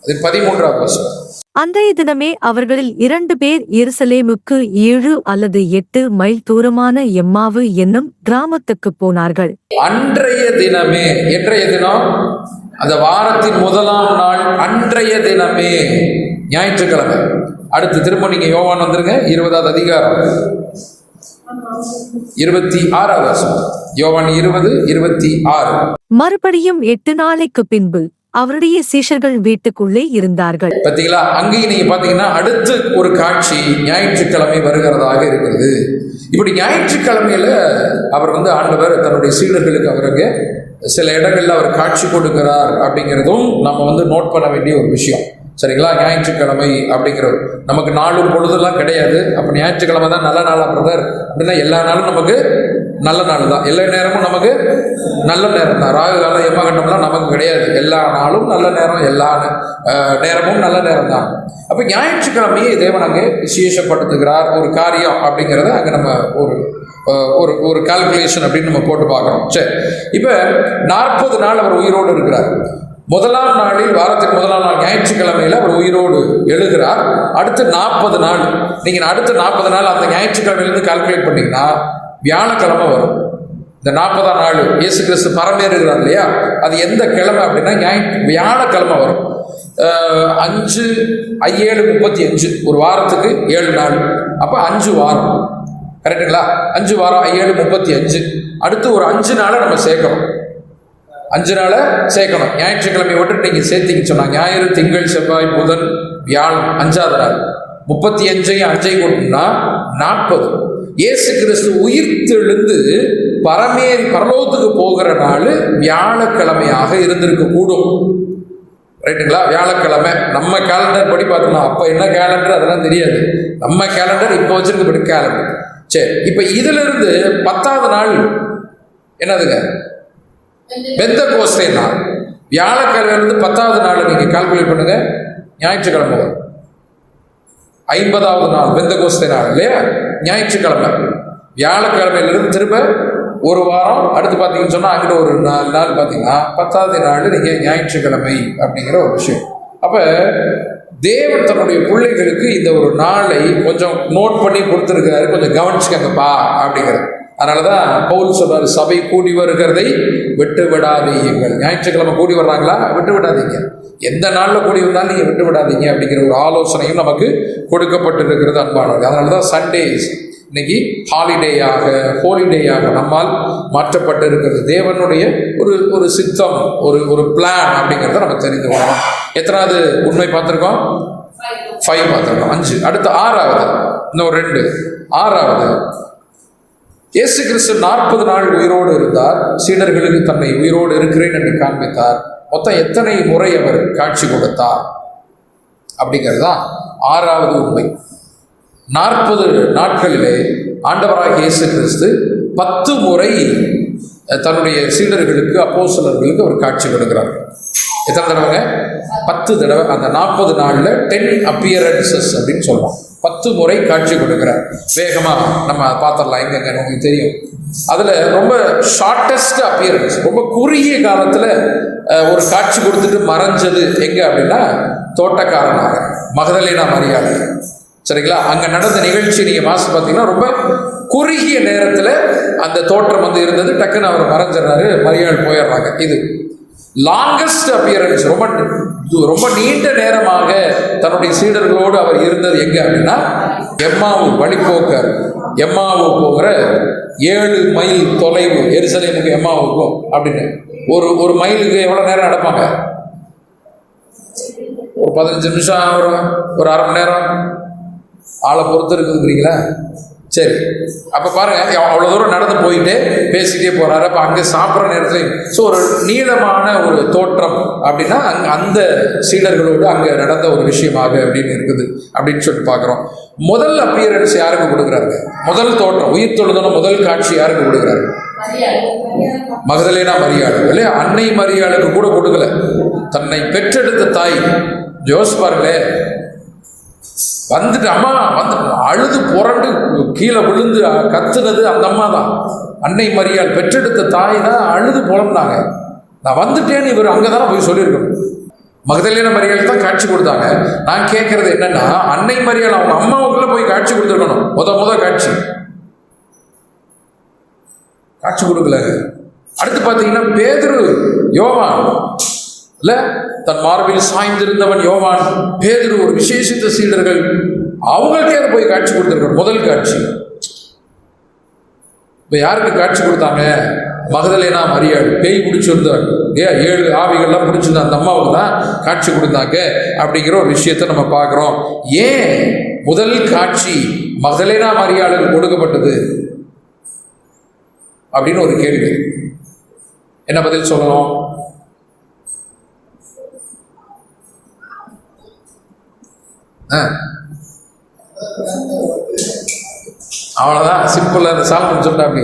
அது 13வது வசனம். அன்றைய தினமே அவர்களில் 2 பேர் எருசலேமுக்கு 7 அல்லது 8 மைல் தூரமான எம்மாவு என்னும் கிராமத்துக்கு போனார்கள். அன்றைய தினமே, என்றைய தினம்? அந்த வாரத்தின் முதலாம் நாள் அன்றைய தினமே, ஞாயிற்றுக்கிழமை. அடுத்து திரும்ப நீங்க யோவான் வந்துருங்க, 20வது அதிகாரம் 26வது வசனம். யோவான் 20:26. மறுபடியும் 8 நாளைக்கு பின்பு அவருடைய சீஷர்கள் வீட்டுக்குள்ளே இருந்தார்கள். பாத்தீங்களா? அங்கேயும் நீங்க பாத்தீங்கன்னா அடுத்து ஒரு காட்சி ஞாயிற்றுக்கிழமை வருகிறதாக இருக்கிறது. இப்படி ஞாயிற்றுக்கிழமையில அவர் ஆண்டவர் தன்னுடைய சீடர்களுக்கு அவருக்கு சில இடங்கள்ல அவர் காட்சி கொடுக்கிறார் அப்படிங்கிறதும் நம்ம நோட் பண்ண வேண்டிய ஒரு விஷயம். சரிங்களா? ஞாயிற்றுக்கிழமை அப்படிங்கிறது நமக்கு நாளும் பொழுதுலாம் கிடையாது. அப்போ ஞாயிற்றுக்கிழமை தான் நல்ல நாளா பிரதர் அப்படின்னா எல்லா நாளும் நமக்கு நல்ல நாள் தான். எல்லா நேரமும் நமக்கு நல்ல நேரம் தான். ராகு காலம் எம்மகண்டம்லாம் நமக்கு கிடையாது. எல்லா நாளும் நல்ல நேரம், எல்லா நேரமும் நல்ல நேரம் தான். அப்போ ஞாயிற்றுக்கிழமையை தேவன் அங்கே விசேஷப்படுத்துகிறார் ஒரு காரியம் அப்படிங்கிறத அங்கே நம்ம ஒரு ஒரு கால்குலேஷன் அப்படின்னு நம்ம போட்டு பார்க்குறோம். சரி, இப்போ 40 நாள் அவர் உயிரோடு இருக்கிறார். முதலாம் நாளில், வாரத்துக்கு முதலாம் நாள் ஞாயிற்றுக்கிழமையில் அவர் உயிரோடு எழுகிறார். அடுத்து 40 நாள், நீங்கள் அடுத்த 40 நாள் அந்த ஞாயிற்றுக்கிழமையிலேருந்து கால்குலேட் பண்ணிங்கன்னா வியாழக்கிழமை வரும். இந்த 40ஆம் நாள் இயேசு கிறிஸ்து பரமேறுகிறார் இல்லையா, அது எந்த கிழமை அப்படின்னா வியாழக்கிழமை வரும். 5×7=35, ஒரு வாரத்துக்கு 7 நாள். அப்போ 5 வாரம், கரெக்டுங்களா? 5 வாரம் 7=35. அடுத்து ஒரு 5 நாளை நம்ம சேர்க்கணும். 5 நாளை சேர்க்கணும். ஞாயிற்றுக்கிழமை விட்டு நீங்கள் சேர்த்திங்கன்னு சொன்னாங்க. ஞாயிறு, திங்கள், செவ்வாய், புதன், வியாழன் 5வது நாள். 35ஐயும் 5ஐயும் கூட்டினா 40. இயேசு கிறிஸ்து உயிர்த்தெழுந்து பரலோகத்துக்கு போகிற நாள் வியாழக்கிழமையாக இருந்திருக்க கூடும். ரைட்டுங்களா? வியாழக்கிழமை நம்ம கேலண்டர் படி பார்த்தோம்னா, அப்போ என்ன கேலண்டர் அதெல்லாம் தெரியாது. நம்ம கேலண்டர் இப்போ வச்சிருக்கப்படி கேலண்டர். சரி, இப்போ இதுல இருந்து 10வது நாள் என்னதுங்க? பெந்தெகோஸ்தே நாள். வியாழக்கிழமையிலிருந்து 10வது நாள் நீங்க கால்குலேட் பண்ணுங்க, ஞாயிற்றுக்கிழமை வரும். 50வது நாள் பெந்தெகோஸ்தே நாள் இல்லையா, ஞாயிற்றுக்கிழமை. வியாழக்கிழமையிலிருந்து திரும்ப ஒரு வாரம், அடுத்து பார்த்தீங்கன்னு சொன்னால் அங்கிட்ட ஒரு 4 நாள் பார்த்தீங்கன்னா 10வது நாள் நீங்கள் ஞாயிற்றுக்கிழமை அப்படிங்கிற ஒரு விஷயம். அப்போ தேவன் தன்னுடைய பிள்ளைகளுக்கு இந்த ஒரு நாளை கொஞ்சம் நோட் பண்ணி கொடுத்துருக்கிறாரு. கொஞ்சம் கவனிச்சுக்கங்கப்பா அப்படிங்கிறது. அதனால தான் பவுல் சொல்றாரு, சபை கூடி வருகிறதை விட்டு விடாதீங்கள். ஞாயிற்றுக்கிழமை கூடி வர்றாங்களா, விட்டு விடாதீங்க. எந்த நாளில் கூடி வந்தாலும் நீங்கள் விட்டு விடாதீங்க அப்படிங்கிற ஒரு ஆலோசனையும் நமக்கு கொடுக்கப்பட்டிருக்கிறது அன்பானவர்கள். அதனால தான் சண்டேஸ் இன்னைக்கு ஹாலிடேயாக, ஹோலிடேயாக நம்மால் மாற்றப்பட்டு இருக்கிறது. தேவனுடைய ஒரு சித்தம், ஒரு பிளான் அப்படிங்கிறத நம்ம தெரிந்து கொள்ளணும். எத்தனாவது உண்மை பார்த்துருக்கோம்? 5 பார்த்துருக்கோம். 5. அடுத்து 6வது, இன்னும் 2. 6வது, இயேசு கிறிஸ்து 40 நாள் உயிரோடு இருந்தார். சீடர்களுக்கு தன்னை உயிரோடு இருக்கிறேன் என்று காண்பித்தார். மொத்தம் எத்தனை முறை அவர் காட்சி கொடுத்தார் அப்படிங்கிறது தான் 6வது உண்மை. 40 நாட்களிலே ஆண்டவராகிய இயேசு கிறிஸ்து 10 முறை தன்னுடைய சீடர்களுக்கு, அப்போஸ்தலர்களுக்கு அவர் காட்சி கொடுக்கிறார். எத்தனை தடவைங்க? 10 தடவை. அந்த 40 நாளில் 10 அப்பியரன்சஸ் அப்படின்னு சொல்லுவோம். 10 முறை காட்சி கொடுக்கிறார். வேகமாக நம்ம பார்த்துடலாம், எங்கெங்க உங்களுக்கு தெரியும். அதில் ரொம்ப ஷார்ட்டஸ்ட் அப்பியரன்ஸ், ரொம்ப குறுகிய காலத்தில் ஒரு காட்சி கொடுத்துட்டு மறைஞ்சது எங்கே அப்படின்னா தோட்டக்காரனாக மகதலேனா மரியாதை. சரிங்களா? அங்கே நடந்த நிகழ்ச்சி நீங்கள் வாசித்து பார்த்தீங்கன்னா ரொம்ப குறுகிய நேரத்தில் அந்த தோற்றம் இருந்தது. டக்குன்னு அவர் மறைஞ்சிடறாரு, மரியாள் போயிடுறாங்க. இது லாங்கஸ்ட் அப்பியரன்ஸ். ரொம்ப நீண்ட நேரமாக தன்னுடைய சீடர்களோடு அவர் இருந்தது எங்க அப்படின்னா எம்மாவு வழிபோக்கர். எம்மாவு போகிற 7 மைல் தொலைவு எருசலேமுக்கு எம்மாவுக்கும் அப்படின்னு. ஒரு மைலுக்கு எவ்வளோ நேரம் நடப்பாங்க? ஒரு 15 நிமிஷம், ஒரு அரை மணி நேரம், ஆளை பொறுத்து இருக்குதுங்கிறீங்களா? சரி, அப்போ பாருங்க, அவ்வளோ தூரம் நடந்து போயிட்டு பேசிக்கிட்டே போறாரு. அப்போ அங்கே சாப்பிட்ற நேரத்தில் ஒரு நீளமான ஒரு தோற்றம் அப்படின்னா அந்த சீடர்களோடு அங்கே நடந்த ஒரு விஷயமாக அப்படின்னு இருக்குது அப்படின்னு சொல்லிட்டு பார்க்குறோம். முதல் அப்பியரன்ஸ் யாருக்கு கொடுக்குறாரு? முதல் தோற்றம், உயிர் தொழுதன முதல் காட்சி யாருக்கு கொடுக்குறாரு? மகதலேனா மரியாள் இல்லையா? அன்னை மரியாளுக்கு கூட கொடுக்கல. தன்னை பெற்றெடுத்த தாய் யோசிப்பார்களே, வந்துட்டு அம்மா வந்து அழுது புரண்டு கீழே விழுந்து கத்துனது அந்த அம்மா தான். அன்னை மரியாள் பெற்றெடுத்த தாய் தான் அழுது புலம்னாங்க. நான் வந்துட்டேன்னு இவர் அங்கே தானே போய் சொல்லியிருக்கணும். மகதலேனா மரியாள் தான் காட்சி கொடுத்தாங்க. நான் கேட்கறது என்னன்னா, அன்னை மரியாள் அவங்க அம்மாவுக்குள்ள போய் காட்சி கொடுத்துருக்கணும். முத காட்சி கொடுக்கல. அடுத்து பார்த்தீங்கன்னா பேதுரு, யோவான் இல்ல, தன் மார்பில் சாய்ந்திருந்தவன் யோவான், பேதுரு, ஒரு விசேஷித்த சீடர்கள், அவங்களுக்கே அதை போய் காட்சி கொடுத்துருக்கணும். முதல் காட்சி. இப்போ யாருக்கு காட்சி கொடுத்தாங்க? மகதலேனா மரியாள் பேய் பிடிச்சிருந்தாங்க. 7 ஆவிகள்லாம் பிடிச்சிருந்த அந்த அம்மாவுக்கு தான் காட்சி கொடுத்தாங்க அப்படிங்கிற ஒரு விஷயத்தை நம்ம பார்க்குறோம். ஏன் முதல் காட்சி மகதலேனா மரியாளுக்கு கொடுக்கப்பட்டது அப்படின்னு ஒரு கேள்வி. என்ன பதில் சொல்லணும்? அவ்வளவுதான், சிம்பிளா அந்த சாலமன் சொன்னா. அப்படி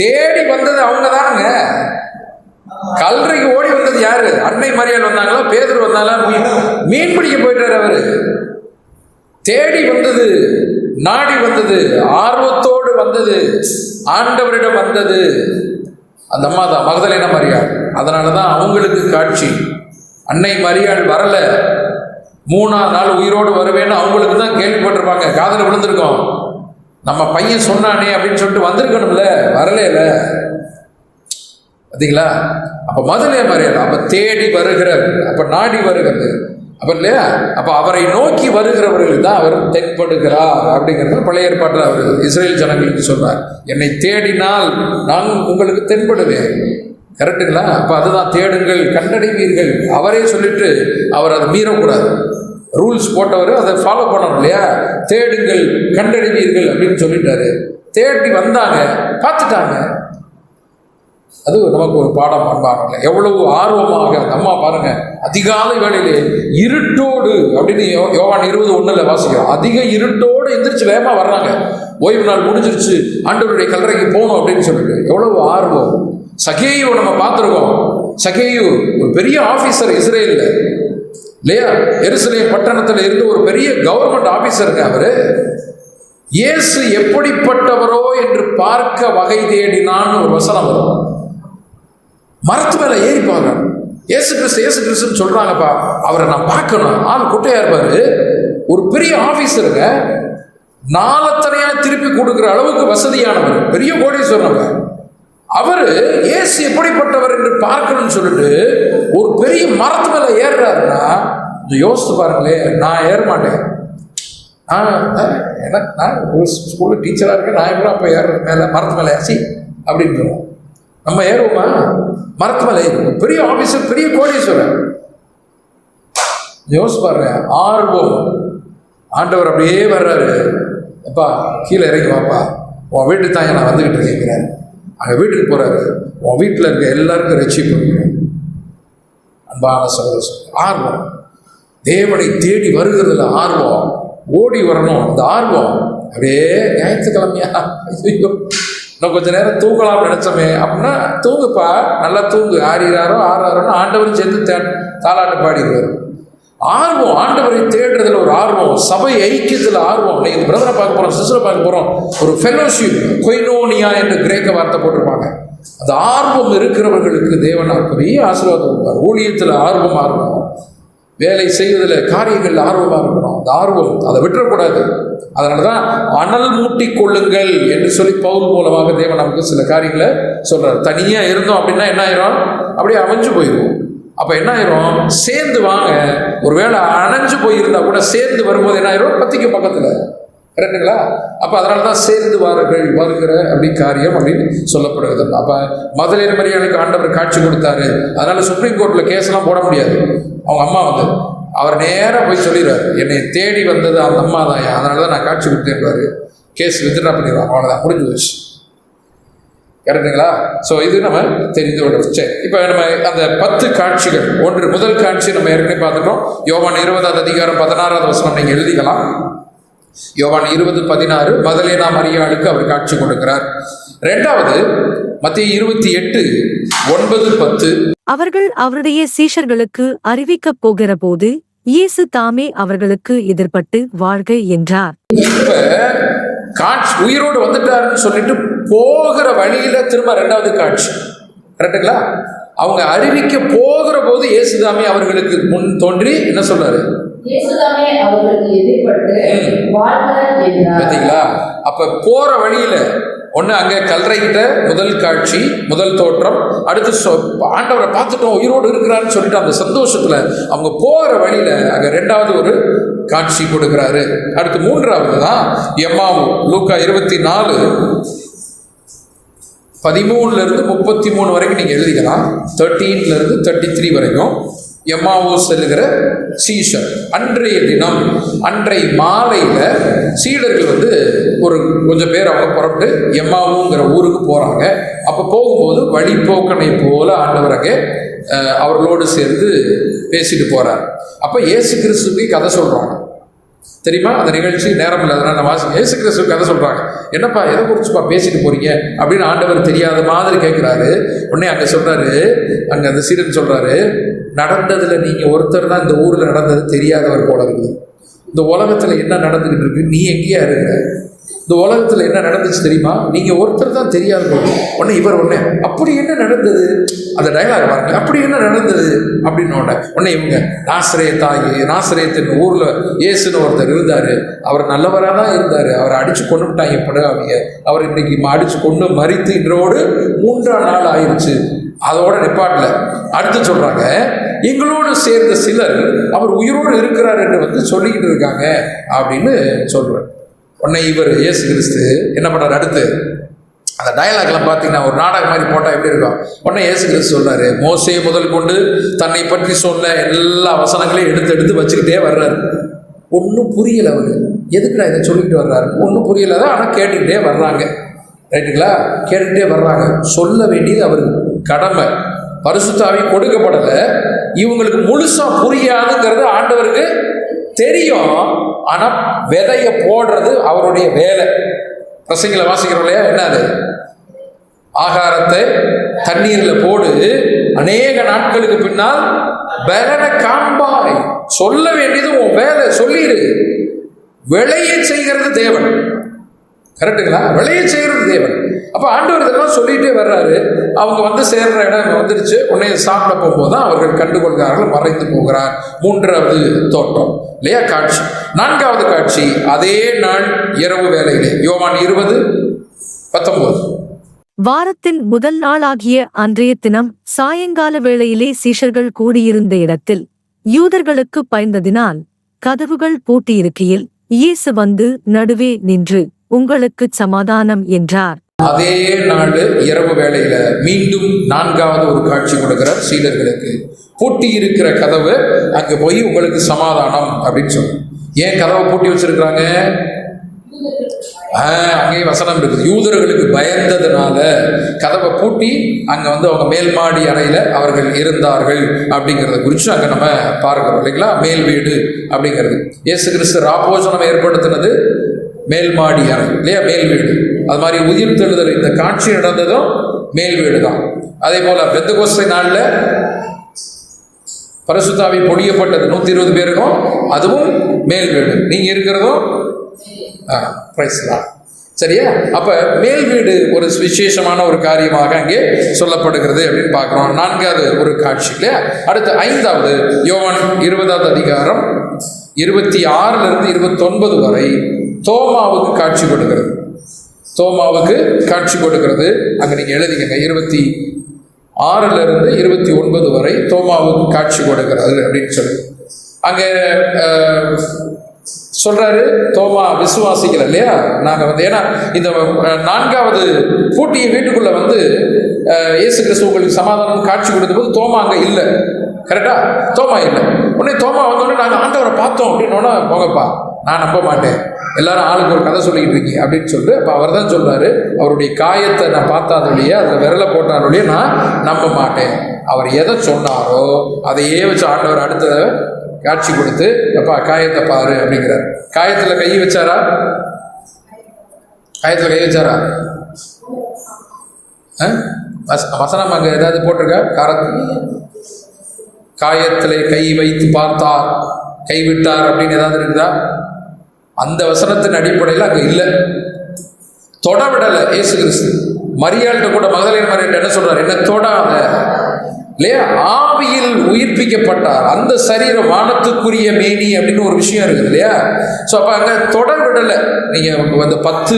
தேடி வந்தது அவங்க தானுங்க. கல்லறைக்கு ஓடி வந்தது யாரு? அன்னை மரியாள் வந்தாங்களா? பேதுரு வந்தாங்களா? மீன் பிடிக்க போயிட்டாரு அவரு. தேடி வந்தது, நாடி வந்தது, ஆர்வத்தோடு வந்தது, ஆண்டவரிடம் வந்தது அந்த அம்மா தான், மகதலேனா மரியாள். அதனாலதான் அவங்களுக்கு காட்சி. அன்னை மரியாள் வரல, 3ஆம் நாள் உயிரோடு வருவேன்னு அவங்களுக்கு தான் கேள்விப்பட்டிருப்பாங்க, காதல விழுந்திருக்கோம். நம்ம பையன் சொன்னானே அப்படின்னு சொல்லிட்டு வந்திருக்கணும்ல, வரல. பார்த்தீங்களா? அப்ப மகதலேனா மரியாள் அப்ப தேடி வருகிறார், அப்ப நாடி வருகிறது, அப்ப இல்லையா? அப்ப அவரை நோக்கி வருகிறவர்கள் தான் அவர் தென்படுகிறார் அப்படிங்கிறது பழைய ஏற்பாட்டில் அவர் இஸ்ரேல் ஜனங்களுக்கு சொல்றார். என்னை தேடினால் நான் உங்களுக்கு தென்படுவேன். கரெக்டுங்களா? அப்ப அதுதான் தேடுங்கள் கண்டடைவீர்கள். அவரே சொல்லிட்டு அவர் அதை மீறக்கூடாது. ரூல்ஸ் போட்டவர் அதை ஃபாலோ பண்ணணும் இல்லையா? தேடுங்கள் கண்டடைவீர்கள் அப்படின்னு சொல்லிட்டாரு. தேடி வந்தாங்க, பார்த்துட்டாங்க. அது நமக்கு ஒரு பாடம் அன்பானல. எவ்வளவு ஆர்வமாக அந்த அம்மா பாருங்க, அதிகாலை வேளையிலே இருட்டோடு அப்படின்னு யோவான் 20:1 வாசிக்கிறோம். அதிக இருட்டோடு எந்திரிச்சு வேகமா வர்றாங்க. ஓய்வு நாள் முடிஞ்சிருச்சு, ஆண்டவருடைய கல்லறைக்கு போகணும் அப்படின்னு சொல்லிட்டு எவ்வளவு ஆர்வம். சகேயு நம்ம பார்த்துருக்கோம். சகேயு ஒரு பெரிய ஆபீசர் இஸ்ரேல்ல இல்லையா? எருசலேம் பட்டணத்துல இருந்து ஒரு பெரிய கவர்மெண்ட் ஆபீசருங்க அவரு. இயேசு எப்படிப்பட்டவரோ என்று பார்க்க வகை தேடினான்னு ஒரு வசனம் வரும். மரத்து மேல ஏறி பாருங்க, ஏசு கிறிஸ்துன்னு சொல்றாங்கப்பா, அவரை நான் பார்க்கணும். ஆள் குட்டையா இருப்பாரு, ஒரு பெரிய ஆபீசருங்க, நாளத்தனையா திருப்பி கொடுக்குற அளவுக்கு வசதியானவர், பெரிய கோடீஸ்வரர். அவரு இயேசு எப்படிப்பட்டவர் என்று பார்க்கணும்னு சொல்லிட்டு ஒரு பெரிய மரத்து மேல ஏறுறாருன்னா யோசித்து பாருங்களேன். நான் ஏற மாட்டேன். நான் ஒரு ஸ்கூல்ல டீச்சரா இருக்கேன், நான் எப்படி அப்ப ஏறுறது மேல மரத்து மேல ஏசி அப்படின்னு நம்ம ஏறுவோமா? மரத்து மேல ஏறுவோம். பெரிய ஆபீசர், பெரிய கோடீஸ்வரர். யோசிச்சு பாருங்க, ஆர்வம். ஆண்டவர் அப்படியே வர்றாரு, அப்பா கீழே இறங்கி வாப்பா, உன் வீட்டு தாங்க நான் வந்துகிட்டு இருக்கேங்கிறாரு. அங்கே வீட்டுக்கு போறாரு, உன் வீட்டில் இருக்க எல்லாருக்கும் ரட்சிப்பு பண்ணுறேன். அன்பான சகோதரர், ஆர்வம். தேவனை தேடி வருகிறதுல ஆர்வம், ஓடி வரணும் அந்த ஆர்வம். அப்படியே ஞாயிற்றுக்கிழமையா, ஐயோ இன்னும் கொஞ்ச நேரம் தூங்கலாம்னு நினைச்சோமே அப்படின்னா தூங்குப்பா, நல்லா தூங்கு, 6 ஆண்டவரும் சேர்ந்து தாலாட்டு பாடிடுவார். ஆர்வம், ஆண்டவரை தேடுறதுல ஒரு ஆர்வம், சபை ஐக்கியத்தில் ஆர்வம். இன்னைக்கு பிரதரை பார்க்க போறோம், சிஸ்டரை பார்க்க போறோம், ஒரு ஃபெலோஷிப், கொய்னோனியா என்று கிரேக்க வார்த்தை போட்டிருப்பாங்க. அந்த ஆர்வம் இருக்கிறவர்களுக்கு தேவன் பெரிய ஆசீர்வாதம் கொடுப்பார். ஊழியத்தில் ஆர்வமாக இருக்கணும், வேலை செய்வதில் காரியங்கள் ஆர்வமாக இருக்கணும். அந்த ஆர்வம் அதை விட்டுறக்கூடாது. அதனால தான் அனல் மூட்டி கொள்ளுங்கள் என்று சொல்லி பவுல் மூலமாக தேவன் நமக்கு சில காரியங்களை சொல்றார். தனியாக இருந்தோம் அப்படின்னா என்ன ஆயிரும்? அப்படியே அமைஞ்சு போயிடுவோம். அப்போ என்ன ஆயிரும்? சேர்ந்து வாங்க. ஒருவேளை அணைஞ்சு போயிருந்தா கூட சேர்ந்து வரும்போது என்ன ஆயிரும்? பத்திக்கு பக்கத்தில். கரெக்டுங்களா? அப்போ அதனால தான் சேர்ந்து வருகிற அப்படி காரியம் அப்படின்னு சொல்லப்படுகிறது. அப்போ மகதலேனா மரியாளுக்கு ஆண்டவர் காட்சி கொடுத்தாரு. அதனால சுப்ரீம் கோர்ட்டில் கேஸ்லாம் போட முடியாது. அவங்க அம்மா அவர் நேராக போய் சொல்லிடுறாரு, என்னை தேடி வந்தது அந்த அம்மா தான், அதனால தான் நான் காட்சி கொடுத்தேன்றாரு. கேஸ் வித்ட்ரா பண்ணிடுவாங்க, அவ்வளோதான், முடிஞ்சு போச்சு. கரெக்டுங்களா? ஸோ இது நம்ம தெரிந்து கொள்ளும். சரி, இப்போ நம்ம அந்த 10 காட்சிகள், முதல் காட்சி நம்ம ஏற்கனவே பார்த்துட்டோம். யோவான் 20:16 நீங்கள் எழுதிக்கலாம். யோவான் 20:16 மகதலேனா மரியாளுக்கு அவர் காட்சி கொடுக்கிறார். ரெண்டாவது மத்தேயு 28:9-10. அவர்கள் அவருடைய சீஷர்களுக்கு அறிவிக்கப் போகிற போது இயேசு தாமே அவர்களுக்கு எதிர்பட்டு வாழ்க என்றார். இப்ப காட்சி உயிரோடு வந்துட்டாருன்னு சொல்லிட்டு போகிற வழியில திரும்ப ரெண்டாவது காட்சி. கரெக்டுங்களா? அவங்க அறிவிக்க போகிற போது இயேசுதாமே அவர்களுக்கு முன் தோன்றி என்ன சொல்றாரு? இயேசுதாமே அவர்களுக்கு எதிர்பட்டு வாழ்க என்றார். பாத்தீங்களா? அப்ப போற வழியில ஒண்ணு அங்க கல்லறை கிட்ட முதல் காட்சி, முதல் தோற்றம். அடுத்து ஆண்டவரை பார்த்துட்டோம், உயிரோடு இருக்கிறான்னு சொல்லிட்டு அந்த சந்தோஷத்துல அவங்க போகிற வழியில அங்க ரெண்டாவது ஒரு காட்சி கொடுக்கிறாரு. அடுத்து மூன்றாவது தான் எம்மாவு. லூக்கா 24:13-33 வரைக்கும் நீங்க எழுதிக்கலாம். 13-33 வரைக்கும் எம்மாவு செல்லுகிற சீஷர். அன்றைய தினம் அன்றை மாலையில சீடர்கள் ஒரு கொஞ்சம் பேர் அவங்க புறப்பட்டு எம்மாவுங்கிற ஊருக்கு போறாங்க. அப்ப போகும்போது வழிபோக்கனை போல ஆண்டவர் அங்கே அவர்களோடு சேர்ந்து பேசிட்டு போறார். அப்ப இயேசு கிறிஸ்துவுக்கு கதை சொல்றாங்க. தெரியுமா? அந்த நிகழ்ச்சி நேரம் இல்லை, அதனால நான் வாசி. இயேசு கிறிஸ்து கதை சொல்றாங்க. என்னப்பா எதை குறிச்சுப்பா பேசிட்டு போறீங்க அப்படின்னு ஆண்டவர் தெரியாத மாதிரி கேட்கிறாரு. உடனே அங்க சொல்றாரு, அங்க அந்த சீடன் சொல்றாரு, நடந்ததுல நீங்க ஒருத்தர் தான் இந்த ஊர்ல நடந்தது தெரியாதவர் போல இருக்குது. இந்த உலகத்துல என்ன நடந்துகிட்டு இருக்கு, நீ எங்கேயா இருக்கிற? இந்த உலகத்துல என்ன நடந்துச்சு தெரியுமா? நீங்க ஒருத்தர் தான் தெரியாத போல. உடனே இவர் அப்படி என்ன நடந்தது, அந்த டயலாக் பாருங்க, அப்படி என்ன நடந்தது அப்படின்னு உடனே இவங்க நாசரேத்தின் ஊர்ல இயேசுன்னு ஒருத்தர் இருந்தாரு, அவர் நல்லவராக தான் இருந்தாரு, அவரை அடிச்சு கொண்டு விட்டாங்க படுகாவிய, அவர் இன்னைக்கு அடிச்சு கொண்டு மரித்து இன்றோடு 3ஆம் நாள் ஆயிடுச்சு. அதோட நிப்பாட்டில் அடுத்து சொல்றாங்க, எங்களோடு சேர்ந்த சிலர் அவர் உயிரோடு இருக்கிறார் என்று சொல்லிக்கிட்டு இருக்காங்க அப்படின்னு சொல்றார். உடனே இவர் இயேசு கிறிஸ்து என்ன பண்றாரு? அடுத்து அந்த டயலாக்லாம் பார்த்தீங்கன்னா ஒரு நாடகம் மாதிரி போட்டால் எப்படி இருக்கும்? உடனே இயேசு கிறிஸ்து சொல்றாரு, மோசே முதல் கொண்டு தன்னை பற்றி சொன்ன எல்லா வசனங்களையும் எடுத்து வச்சுக்கிட்டே வர்றாரு. ஒன்றும் புரியல அவரு, எதுக்குடா இதை சொல்லிக்கிட்டு வர்றாரு, ஒன்றும் புரியல தான், ஆனால் கேட்டுக்கிட்டே வர்றாங்க. ரைட்டுங்களா? கேட்டுக்கிட்டே வர்றாங்க. சொல்ல வேண்டியது அவருக்கு கடமை. பரிசுத்த ஆவி கொடுக்கப்படலை, இவங்களுக்கு முழுசா புரியாதுங்கிறது ஆண்டவருக்கு தெரியும். ஆனா விதைய போடுறது அவருடைய வேலை. பிரசங்கில வாசிக்கிறோம் இல்லையா, என்னது? ஆகாரத்தை தண்ணீர்ல போடு, அநேக நாட்களுக்கு பின்னால் பலனை காண்பாய். சொல்ல வேண்டியது உன் வேலை, சொல்லிடு. விளைய செய்கிறது தேவன். கரெக்டுங்களா? விளைய செய்கிறது தேவன். அப்போ ஆண்டவர் இதெல்லாம் சொல்லிகிட்டே வர்றாரு. அவங்க சேர்ற இடம் வந்துருச்சு. உடனே சாப்பிட போகும்போது தான் அவர்கள் கண்டுகொள்கிறார்கள், மறைந்து போகிறார். மூன்றாவது தோற்றம் இல்லையா காட்சி. நான்காவது காட்சி அதே நாள் இரவு வேளையிலே, யோவான் 20:19. வாரத்தின் முதல் நாளாகிய அன்றைய தினம் சாயங்கால வேளையிலே சீஷர்கள் கூடியிருந்த இடத்தில் யூதர்களுக்கு பயந்ததினால் கதவுகள் பூட்டியிருக்கையில் இயேசு நடுவே நின்று, உங்களுக்கு சமாதானம் என்றார். அதே நாள் இரவு வேளையில மீண்டும் நான்காவது ஒரு காட்சி கொடுக்கிறார் சீடர்களுக்கு. பூட்டி இருக்கிற கதவு அங்க போய் உங்களுக்கு சமாதானம் அப்படின்னு சொல்ற. ஏன் கதவை பூட்டி வச்சிருக்கிறாங்க? அங்கே வசனம் இருக்குது, யூதர்களுக்கு பயந்ததுனால கதவை பூட்டி அங்க அவங்க மேல் மாடி அறையில அவர்கள் இருந்தார்கள் அப்படிங்கிறத குறித்து அங்க நம்ம பார்க்கிறோம் இல்லைங்களா? மேல் வீடு அப்படிங்கிறது இயேசு கிறிஸ்து ராபோஜனம் ஏற்படுத்தினது மேல் மாடி அறை இல்லையா, மேல் வீடு. அது மாதிரி உயிர் தெழுதல் இந்த காட்சி நடந்ததும் மேல் வீடு தான். அதே போல பெந்தெகோஸ்தே நாள்ல பரிசுத்த ஆவி பொழியப்பட்டது 120 பேருக்கும், அதுவும் மேல் வீடு. நீங்க இருக்கிறதும் சரியா? அப்ப மேல் வீடு ஒரு விசேஷமான ஒரு காரியமாக அங்கே சொல்லப்படுகிறது அப்படின்னு பார்க்கிறோம். நான்காவது ஒரு காட்சி இல்லையா. அடுத்து ஐந்தாவது யோவான் 20ஆவது அதிகாரம் 26 to 29 வரை தோமாவுக்கு காட்சி கொடுக்கிறது. தோமாவுக்கு காட்சி கொடுக்கிறது. அங்க நீங்க எழுதிக்கங்க, 26 to 29 வரை தோமாவுக்கு காட்சி கொடுக்கிறது அப்படின்னு சொல்லி அங்க சொல்றாரு. தோமா விசுவாசிக்கல இல்லையா? நாங்க ஏன்னா இந்த நான்காவது பூட்டிய வீட்டுக்குள்ள இயேசு கிறிஸ்து உங்களுக்கு சமாதானம் காட்சி கொடுத்த போது தோமா அங்க இல்லை. கரெக்டா? தோமா இல்லை. உடனே தோமா வந்தோடனே நாங்கள் ஆண்டவரை பார்த்தோம் அப்படின்னோன்னா, போங்கப்பா நான் நம்ப மாட்டேன், எல்லாரும் ஆளுக்கு ஒரு கதை சொல்லிக்கிட்டு இருக்கீங்க அப்படின்னு சொல்லிட்டு அப்போ அவர் தான் சொல்றாரு, அவருடைய காயத்தை நான் பார்த்தாதொழியே, அதில் விரலை போட்டாதொழியே நான் நம்ப மாட்டேன். அவர் எதை சொன்னாரோ அதையே வச்சு ஆண்டவர் அடுத்த காட்சி கொடுத்து, அப்பா காயத்தை பாரு அப்படிங்கிறார். காயத்தில் கை வச்சாரா? காயத்தில் கை வச்சாரா? வசனம் அங்கே ஏதாவது போட்டிருக்கா? காயத்திலே கை வைத்து பார்த்தார், கைவிட்டார் அப்படின்னு ஏதாவது இருக்குதா? அந்த வசனத்தின் அடிப்படையில் அங்கே இல்லை. தொட விடலை இயேசு கிறிஸ்து. மரியாள்கிட்ட கூட, மகதலேனா மரியாள்கிட்ட என்ன சொல்றாரு? என்ன தொடாத, இல்லையா? ஆவியில் உயிர்ப்பிக்கப்பட்டார். அந்த சரீரம் வானத்துக்குரிய மேனி அப்படின்னு ஒரு விஷயம் இருக்குது இல்லையா? ஸோ அப்போ அங்கே தொட விடலை. நீங்கள் அந்த 10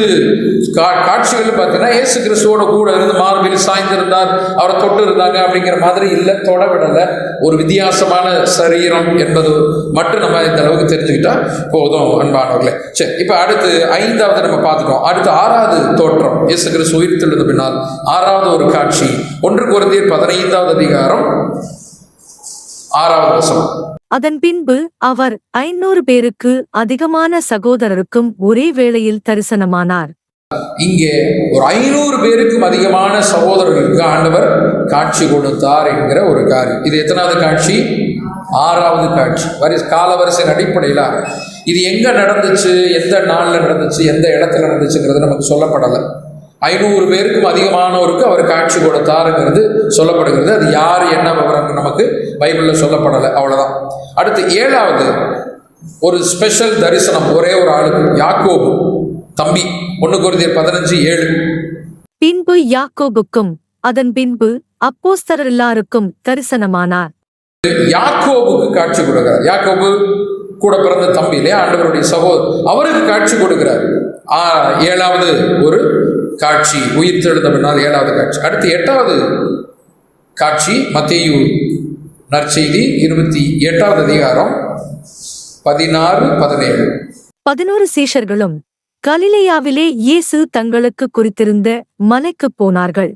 காட்சிகள் பார்த்தீங்கன்னா இயேசு கிறிஸ்துவோட கூட இருந்து மார்பில் சாய்ந்திருந்தார், அவரை தொட்டு இருந்தாங்க அப்படிங்கிற மாதிரி இல்லை. தொட விடலை. ஒரு வித்தியாசமான சரீரம் என்பது மட்டும் நம்ம இந்த அளவுக்கு தெரிஞ்சுக்கிட்டா போதும் அன்பானவர்களே. சரி, இப்போ அடுத்து 5வது நம்ம பார்த்துட்டோம். அடுத்து 6வது தோற்றம், இயேசு கிறிஸ்து உயிர்த்தெழுந்த பின்னால் 6வது ஒரு காட்சி. 1 கொரிந்தியர் 15வது அதிகாரம் 6வது வசனம். அதன் பின்பு அவர் 500 பேருக்கு அதிகமான சகோதரருக்கும் ஒரே வேளையில் தரிசனமானார். இங்கே ஒரு 500 பேருக்கும் அதிகமான சகோதரர்களுக்கு ஆண்டவர் காட்சி கொடுத்தார் என்கிற ஒரு காரியம். இது எத்தனாவது காட்சி? 6வது காட்சி. காலவரிசையின் அடிப்படையில் இது எங்க நடந்துச்சு, எந்த நாளில் நடந்துச்சு, எந்த இடத்துல நடந்துச்சுங்கிறது நமக்கு சொல்லப்படலை. 500 பேருக்கும் அதிகமானோருக்கு அவர் காட்சி கொடுத்தாருங்கிறது சொல்லப்படுகிறது. அது யார், என்ன விவரம் நமக்கு பைபிளில் சொல்லப்படலை, அவ்வளோதான். அடுத்து 7வது ஒரு ஸ்பெஷல் தரிசனம் ஒரே ஒரு ஆளுக்கு, யாக்கோபு தம்பி. 1 கொரிந்தியர் 15:7. பின்பு யாக்கோபுக்கும் அதன் பின்பு அப்போஸ்தலர் எல்லாருக்கும் தரிசனமானார். யாக்கோபுக்கு காட்சி கொடுக்கிறார். யாக்கோபு கூட பிறந்த தம்பி இல்லையா, ஆண்டவருடைய சகோதரர், அவருக்கு காட்சி கொடுக்கிறார். 7வது ஒரு காட்சி, உயிர்த்தெழுந்த பின்னால் 7வது காட்சி. அடுத்து 8வது காட்சி மத்தேயு நற்செய்தி 28வது அதிகாரம் 16-17. 11 சீஷர்களும் கலிலேயாவிலே இயேசு தங்களுக்கு குறித்திருந்த மலைக்கு போனார்கள்.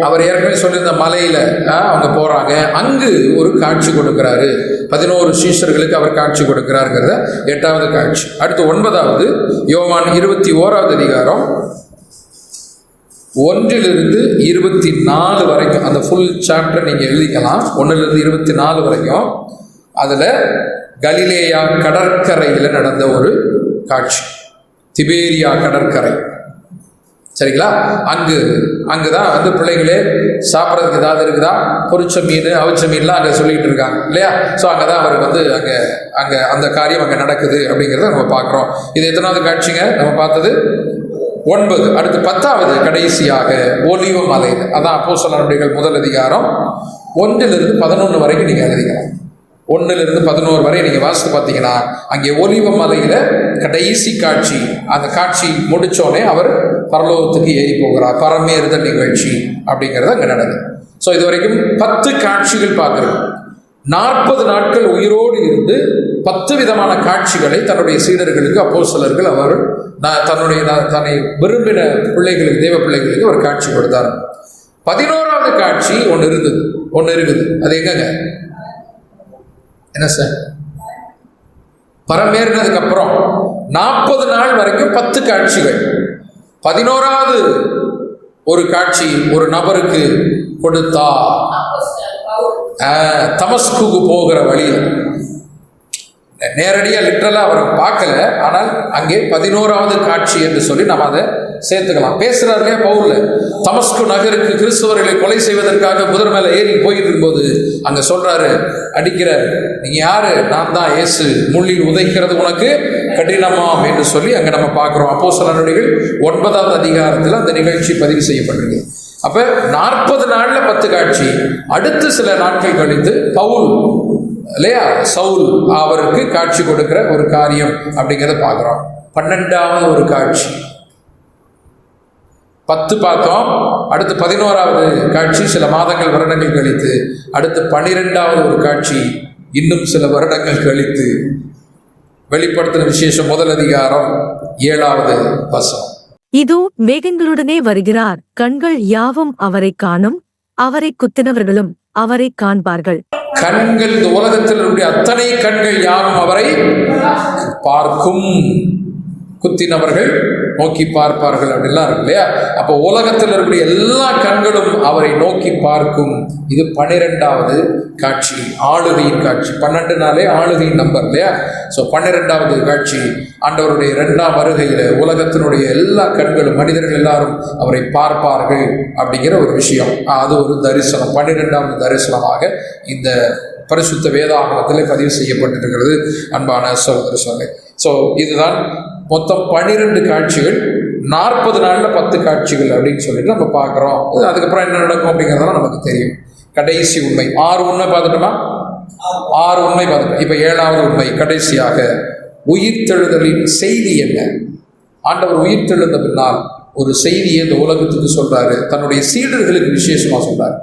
அவர் ஏற்கனவே சொல்லியிருந்த மலையில அவங்க போறாங்க, அங்கு ஒரு காட்சி கொடுக்கிறாரு. 11 சீஷர்களுக்கு அவர் காட்சி கொடுக்கிறாருங்கிறத 8வது காட்சி. அடுத்து 9வது யோவான் 21வது அதிகாரம் 1-24 வரைக்கும். அந்த ஃபுல் சாப்டர் நீங்க எழுதிக்கலாம். 1-24 வரைக்கும். அதுல கலிலேயா கடற்கரையில் நடந்த ஒரு காட்சி, திபேரியா கடற்கரை. சரிங்களா? அங்குதான் வந்து பிள்ளைகளே சாப்பிட்றதுக்கு ஏதாவது இருக்குதா, பொரிச்ச மீன் அவிச்ச மீன்லாம் அங்கே சொல்லிட்டு இருக்காங்க இல்லையா? ஸோ அங்கே தான் அவருக்கு வந்து அங்கே அந்த காரியம் அங்கே நடக்குது அப்படிங்கிறத நம்ம பார்க்குறோம். இது எத்தனாவது காட்சிங்க நம்ம பார்த்தது? 9. அடுத்து 10வது கடைசியாக ஒலிவ மலையில், அதான் அப்போஸ்தலர்கள் முதல் அதிகாரம் 1-11 வரைக்கும் நீங்கள் எழுதிக்கலாம். 1-11 வரை நீங்கள் வாசித்து பார்த்தீங்கன்னா அங்கே ஒலிவ மலையில் கடைசி காட்சி. அந்த காட்சி முடித்தோடனே அவர் பரலோகத்துக்கு ஏறி போகிறார். பரமேறுதல் நிகழ்ச்சி அப்படிங்கிறது அங்கே நடக்குது. ஸோ இது வரைக்கும் 10 காட்சிகள் பார்க்குறோம். 40 நாட்கள் உயிரோடு இருந்து 10 விதமான காட்சிகளை தன்னுடைய சீடர்களுக்கு, அப்போஸ்தலர்கள், அவர் தன்னை விரும்பின பிள்ளைகளுக்கு, தேவ பிள்ளைகளுக்கு அவர் காட்சி கொடுத்தார். 11வது காட்சி ஒன்று இருக்குது. அது எங்கங்க? என்ன சார்? பரமேறினதுக்கு அப்புறம் 40 நாள் வரைக்கும் 10 காட்சிகள். 11வது ஒரு காட்சி ஒரு நபருக்கு கொடுத்தா, தமஸ்குக்கு போகிற வழியில். நேரடியாக லிட்டரலாக அவர் பார்க்கல, ஆனால் அங்கே 11வது காட்சி என்று சொல்லி நம்ம அதை சேர்த்துக்கலாம். பேசுறாருலே பவுல்ல, தமஸ்கு நகருக்கு கிறிஸ்தவர்களை கொலை செய்வதற்காக குதிரை மேலே ஏறி போயிட்டு இருக்கும்போது அங்கே சொல்றாரு, அடிக்கிறார், நீங்க யாரு? நான் தான் இயேசு, முள்ளில் உதைக்கிறது உனக்கு கடினமாம் என்று சொல்லி அங்கே நம்ம பார்க்குறோம். அப்போஸ்தலர் நடவடிக்கைகள் 9வது அதிகாரத்தில் அந்த நிகழ்ச்சி பதிவு செய்யப்பட்டிருக்கு. அப்ப 40 நாள்ல 10 காட்சி. அடுத்து சில நாட்கள் கழித்து பவுல் இல்லையா, சவுல், அவருக்கு காட்சி கொடுக்கிற ஒரு காரியம் அப்படிங்கிறத பார்க்குறோம். 12வது ஒரு காட்சி. 10 பார்த்தோம். அடுத்து 11வது காட்சி சில மாதங்கள், வருடங்கள் கழித்து. அடுத்து 12வது ஒரு காட்சி இன்னும் சில வருடங்கள் கழித்து. வெளிப்படுத்தின விசேஷம் முதல் அதிகாரம் 7வது வசனம். இதோ மேகங்களுடனே வருகிறார், கண்கள் யாவும் அவரை காணும், அவரை குத்தினவர்களும் அவரை காண்பார்கள். கண்கள், இந்த உலகத்தில் அத்தனை கண்கள் யாவும் அவரை பார்க்கும். குத்தினவர்கள் நோக்கி பார்ப்பார்கள் அப்படின்லாம் இருக்கு இல்லையா? அப்போ உலகத்தில் இருக்கக்கூடிய எல்லா கண்களும் அவரை நோக்கி பார்க்கும். இது 12வது காட்சி, ஆளுகையின் காட்சி. 12 ஆளுகையின் நம்பர் இல்லையா? ஸோ 12வது காட்சி ஆண்டவருடைய 2ஆம் வருகையில் உலகத்தினுடைய எல்லா கண்களும், மனிதர்கள் எல்லாரும் அவரை பார்ப்பார்கள் அப்படிங்கிற ஒரு விஷயம். அது ஒரு தரிசனம், 12வது தரிசனமாக இந்த பரிசுத்த வேதாகமத்தில் பதிவு செய்யப்பட்டிருக்கிறது. அன்பான சகோதர சகோதரிகளே, ஸோ இதுதான் மொத்தம் 12 காட்சிகள், 40 நாளில் 10 காட்சிகள் அப்படின்னு சொல்லிட்டு நம்ம பார்க்குறோம். அதுக்கப்புறம் என்ன நடக்கும் அப்படிங்கிறதெல்லாம் நமக்கு தெரியும். கடைசி உண்மை 6 உண்மை பார்த்துட்டோமா? 6 உண்மை பார்த்துட்டோம். இப்போ 7வது உண்மை, கடைசியாக உயிர்த்தெழுதலின் செய்தி என்ன? ஆண்டவர் உயிர்த்தெழுந்த பின்னால் ஒரு செய்தியை இந்த உலகத்துக்கு சொல்றாரு, தன்னுடைய சீடர்களுக்கு விசேஷமாக சொல்றாரு.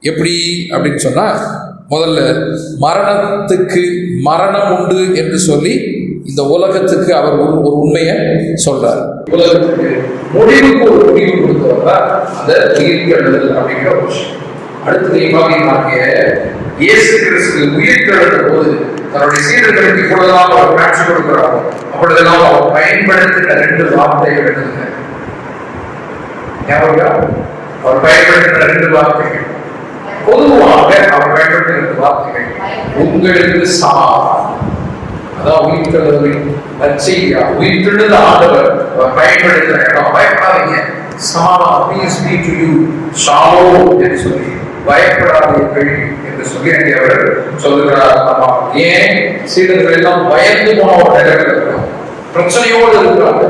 எப்படி அப்படின்னு சொன்னா, முதல்ல மரணத்துக்கு மரணம் உண்டு என்று சொல்லி இந்த உலகத்துக்கு அவர் ஒரு உண்மையை சொல்றார். உலகத்துக்கு முடிவுக்கு ஒரு முடிவு கொடுத்தவர் அந்த உயிர்த்தெழுதல் அப்படிங்கிற ஒரு விஷயம். அடுத்தது பார்த்தீங்கன்னா, இயேசு கிறிஸ்து உயிர்த்தெழுந்த போது தன்னுடைய சீடர்களுக்கு இப்பொழுதெல்லாம் அவர் காட்சி கொடுக்கிறார். அப்பொழுதெல்லாம் அவர் பயன்படுத்தின 2 வார்த்தைகள் எழுதுங்க. அவர் பயன்படுத்தின 2 வார்த்தைகள், பொதுவாக அவர் பயன்படுத்தின 2 வார்த்தைகள், உங்களுக்கு சமாதானம். அதான் உயிர்த்தெழுதலின் நற்செய்தியா, உயிர்த்தெழுந்த ஆண்டவர் அவர் பயன்படுத்தின இடம். பயப்படாதீங்க, சமாதானம், பீஸ் பீ டு யூ, ஷாலோம் என்று சொல்லி, பயப்படாதீர்கள் என்று சொல்லி அங்கே அவர் சொல்லுகிறார். ஏன் சீடர்கள் எல்லாம் பயந்து போன ஒரு நிலையில் இருக்கிறாங்க, பிரச்சனையோடு இருக்கிறாங்க,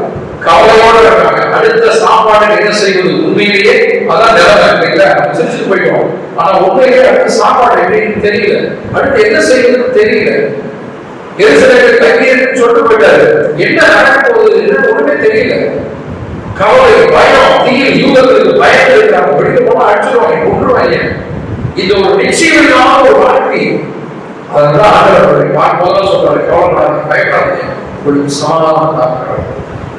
கவலையோடு இருக்காங்க. அடுத்த சாப்பாடு என்ன செய்வது? உண்மையிலேயே அதான் நிலைமை. சிரிச்சு போயிட்டோம், ஆனா உண்மையிலேயே அடுத்த சாப்பாடு எப்படின்னு தெரியல, அடுத்து என்ன செய்வதுன்னு தெரியல. எருசலேமில் தண்ணீர் சொல்லிட்டு போயிட்டாரு, என்ன நடக்க போகுது என்ன ஒண்ணுமே தெரியல. கவலை, பயம், தீயில் யூதர்களுக்கு பயம் இருக்கிறாங்க. வெளியே போனா அடிச்சிருவாங்க, கொண்டுருவாங்க. இது ஒரு நிச்சயமான ஒரு வாழ்க்கை. அதெல்லாம் ஆண்டவரை பார்க்கும்போது சொல்றாரு, கவலைப்படாதீங்க, பயப்படாதீங்க, உங்களுக்கு சமாதானம்.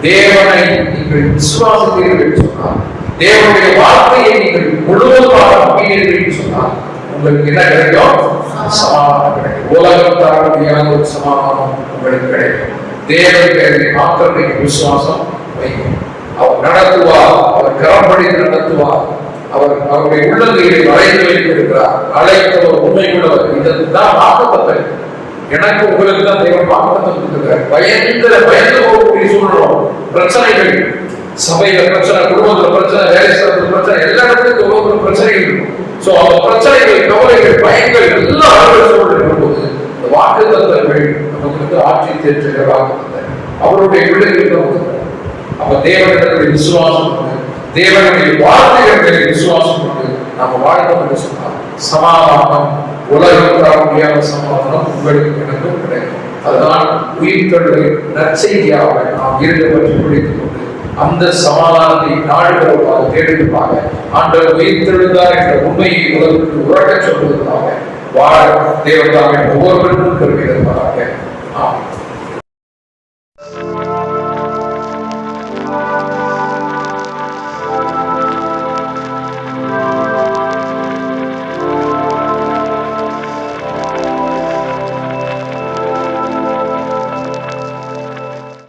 தேவனை நீங்கள் விசுவாசித்தீர்கள் சொன்னார், தேவனுடைய வார்த்தையை நீங்கள் முழுவதுமாக நம்பினீர்கள் சொன்னார், உங்களுக்கு என்ன கிடைக்கும்? சமாதானம் கிடைக்கும். உலகம் தர முடியாத ஒரு சமாதானம் உங்களுக்கு கிடைக்கும். தேவனுக்கு மாத்திரமே விசுவாசம் வைக்கும். அவர் நடத்துவார், அவர் கரம்படி நடத்துவார், அவர் அவருடைய உள்ளங்களை வரைந்து வைத்திருக்கிறார். அழைத்தவர் உண்மை உள்ளவர். இதுதான் வாக்குத்தத்தம். எனக்கு உங்களுக்கு தான் தேவன் வாக்குத்தத்தம் கொடுத்திருக்கிறார். பயந்து போகக்கூடிய சூழ்நிலை, பிரச்சனைகள், சபையில பிரச்சனை, குடும்பத்துல பிரச்சனை, வேலை ஸ்தலத்துல பிரச்சனை, எல்லா இடத்துக்கும் ஒவ்வொரு பிரச்சனைகள் இருக்கும். சோ அந்த பிரச்சனைகள், கவலைகள், பயங்கள் எல்லாம் இருக்கும்போது இந்த வாக்குத்தத்தங்கள் நமக்கு ஆட்சி தேர்ச்சிகிற வாக்குத்தத்தம் அவருடைய பிள்ளைகளுக்கு. அப்ப தேவனுடைய விசுவாசம் கொண்டு, தேவனுடைய வார்த்தைகளை விசுவாசம் கொண்டு நம்ம வாழ்க்கை என்று சொன்னார், சமாதானம், உலகம் தர முடியாத சமாதானம் உங்களுக்கு எனக்கும் கிடைக்கும். அதுதான் உயிர்த்தெழுதலின் நற்செய்தியாக நாம் இருந்து பற்றி பிடித்துக் கொண்டு அந்த சமாதானத்தை நாடுகிறவர்களாக தேடுவதற்காக, ஆண்டவர் உயிர்த்தெழுந்தார் என்ற உண்மையை உலகத்துக்கு உறக்க சொல்வதற்காக வாழ தேவனாக ஒவ்வொருவருக்கும் கருவிகள்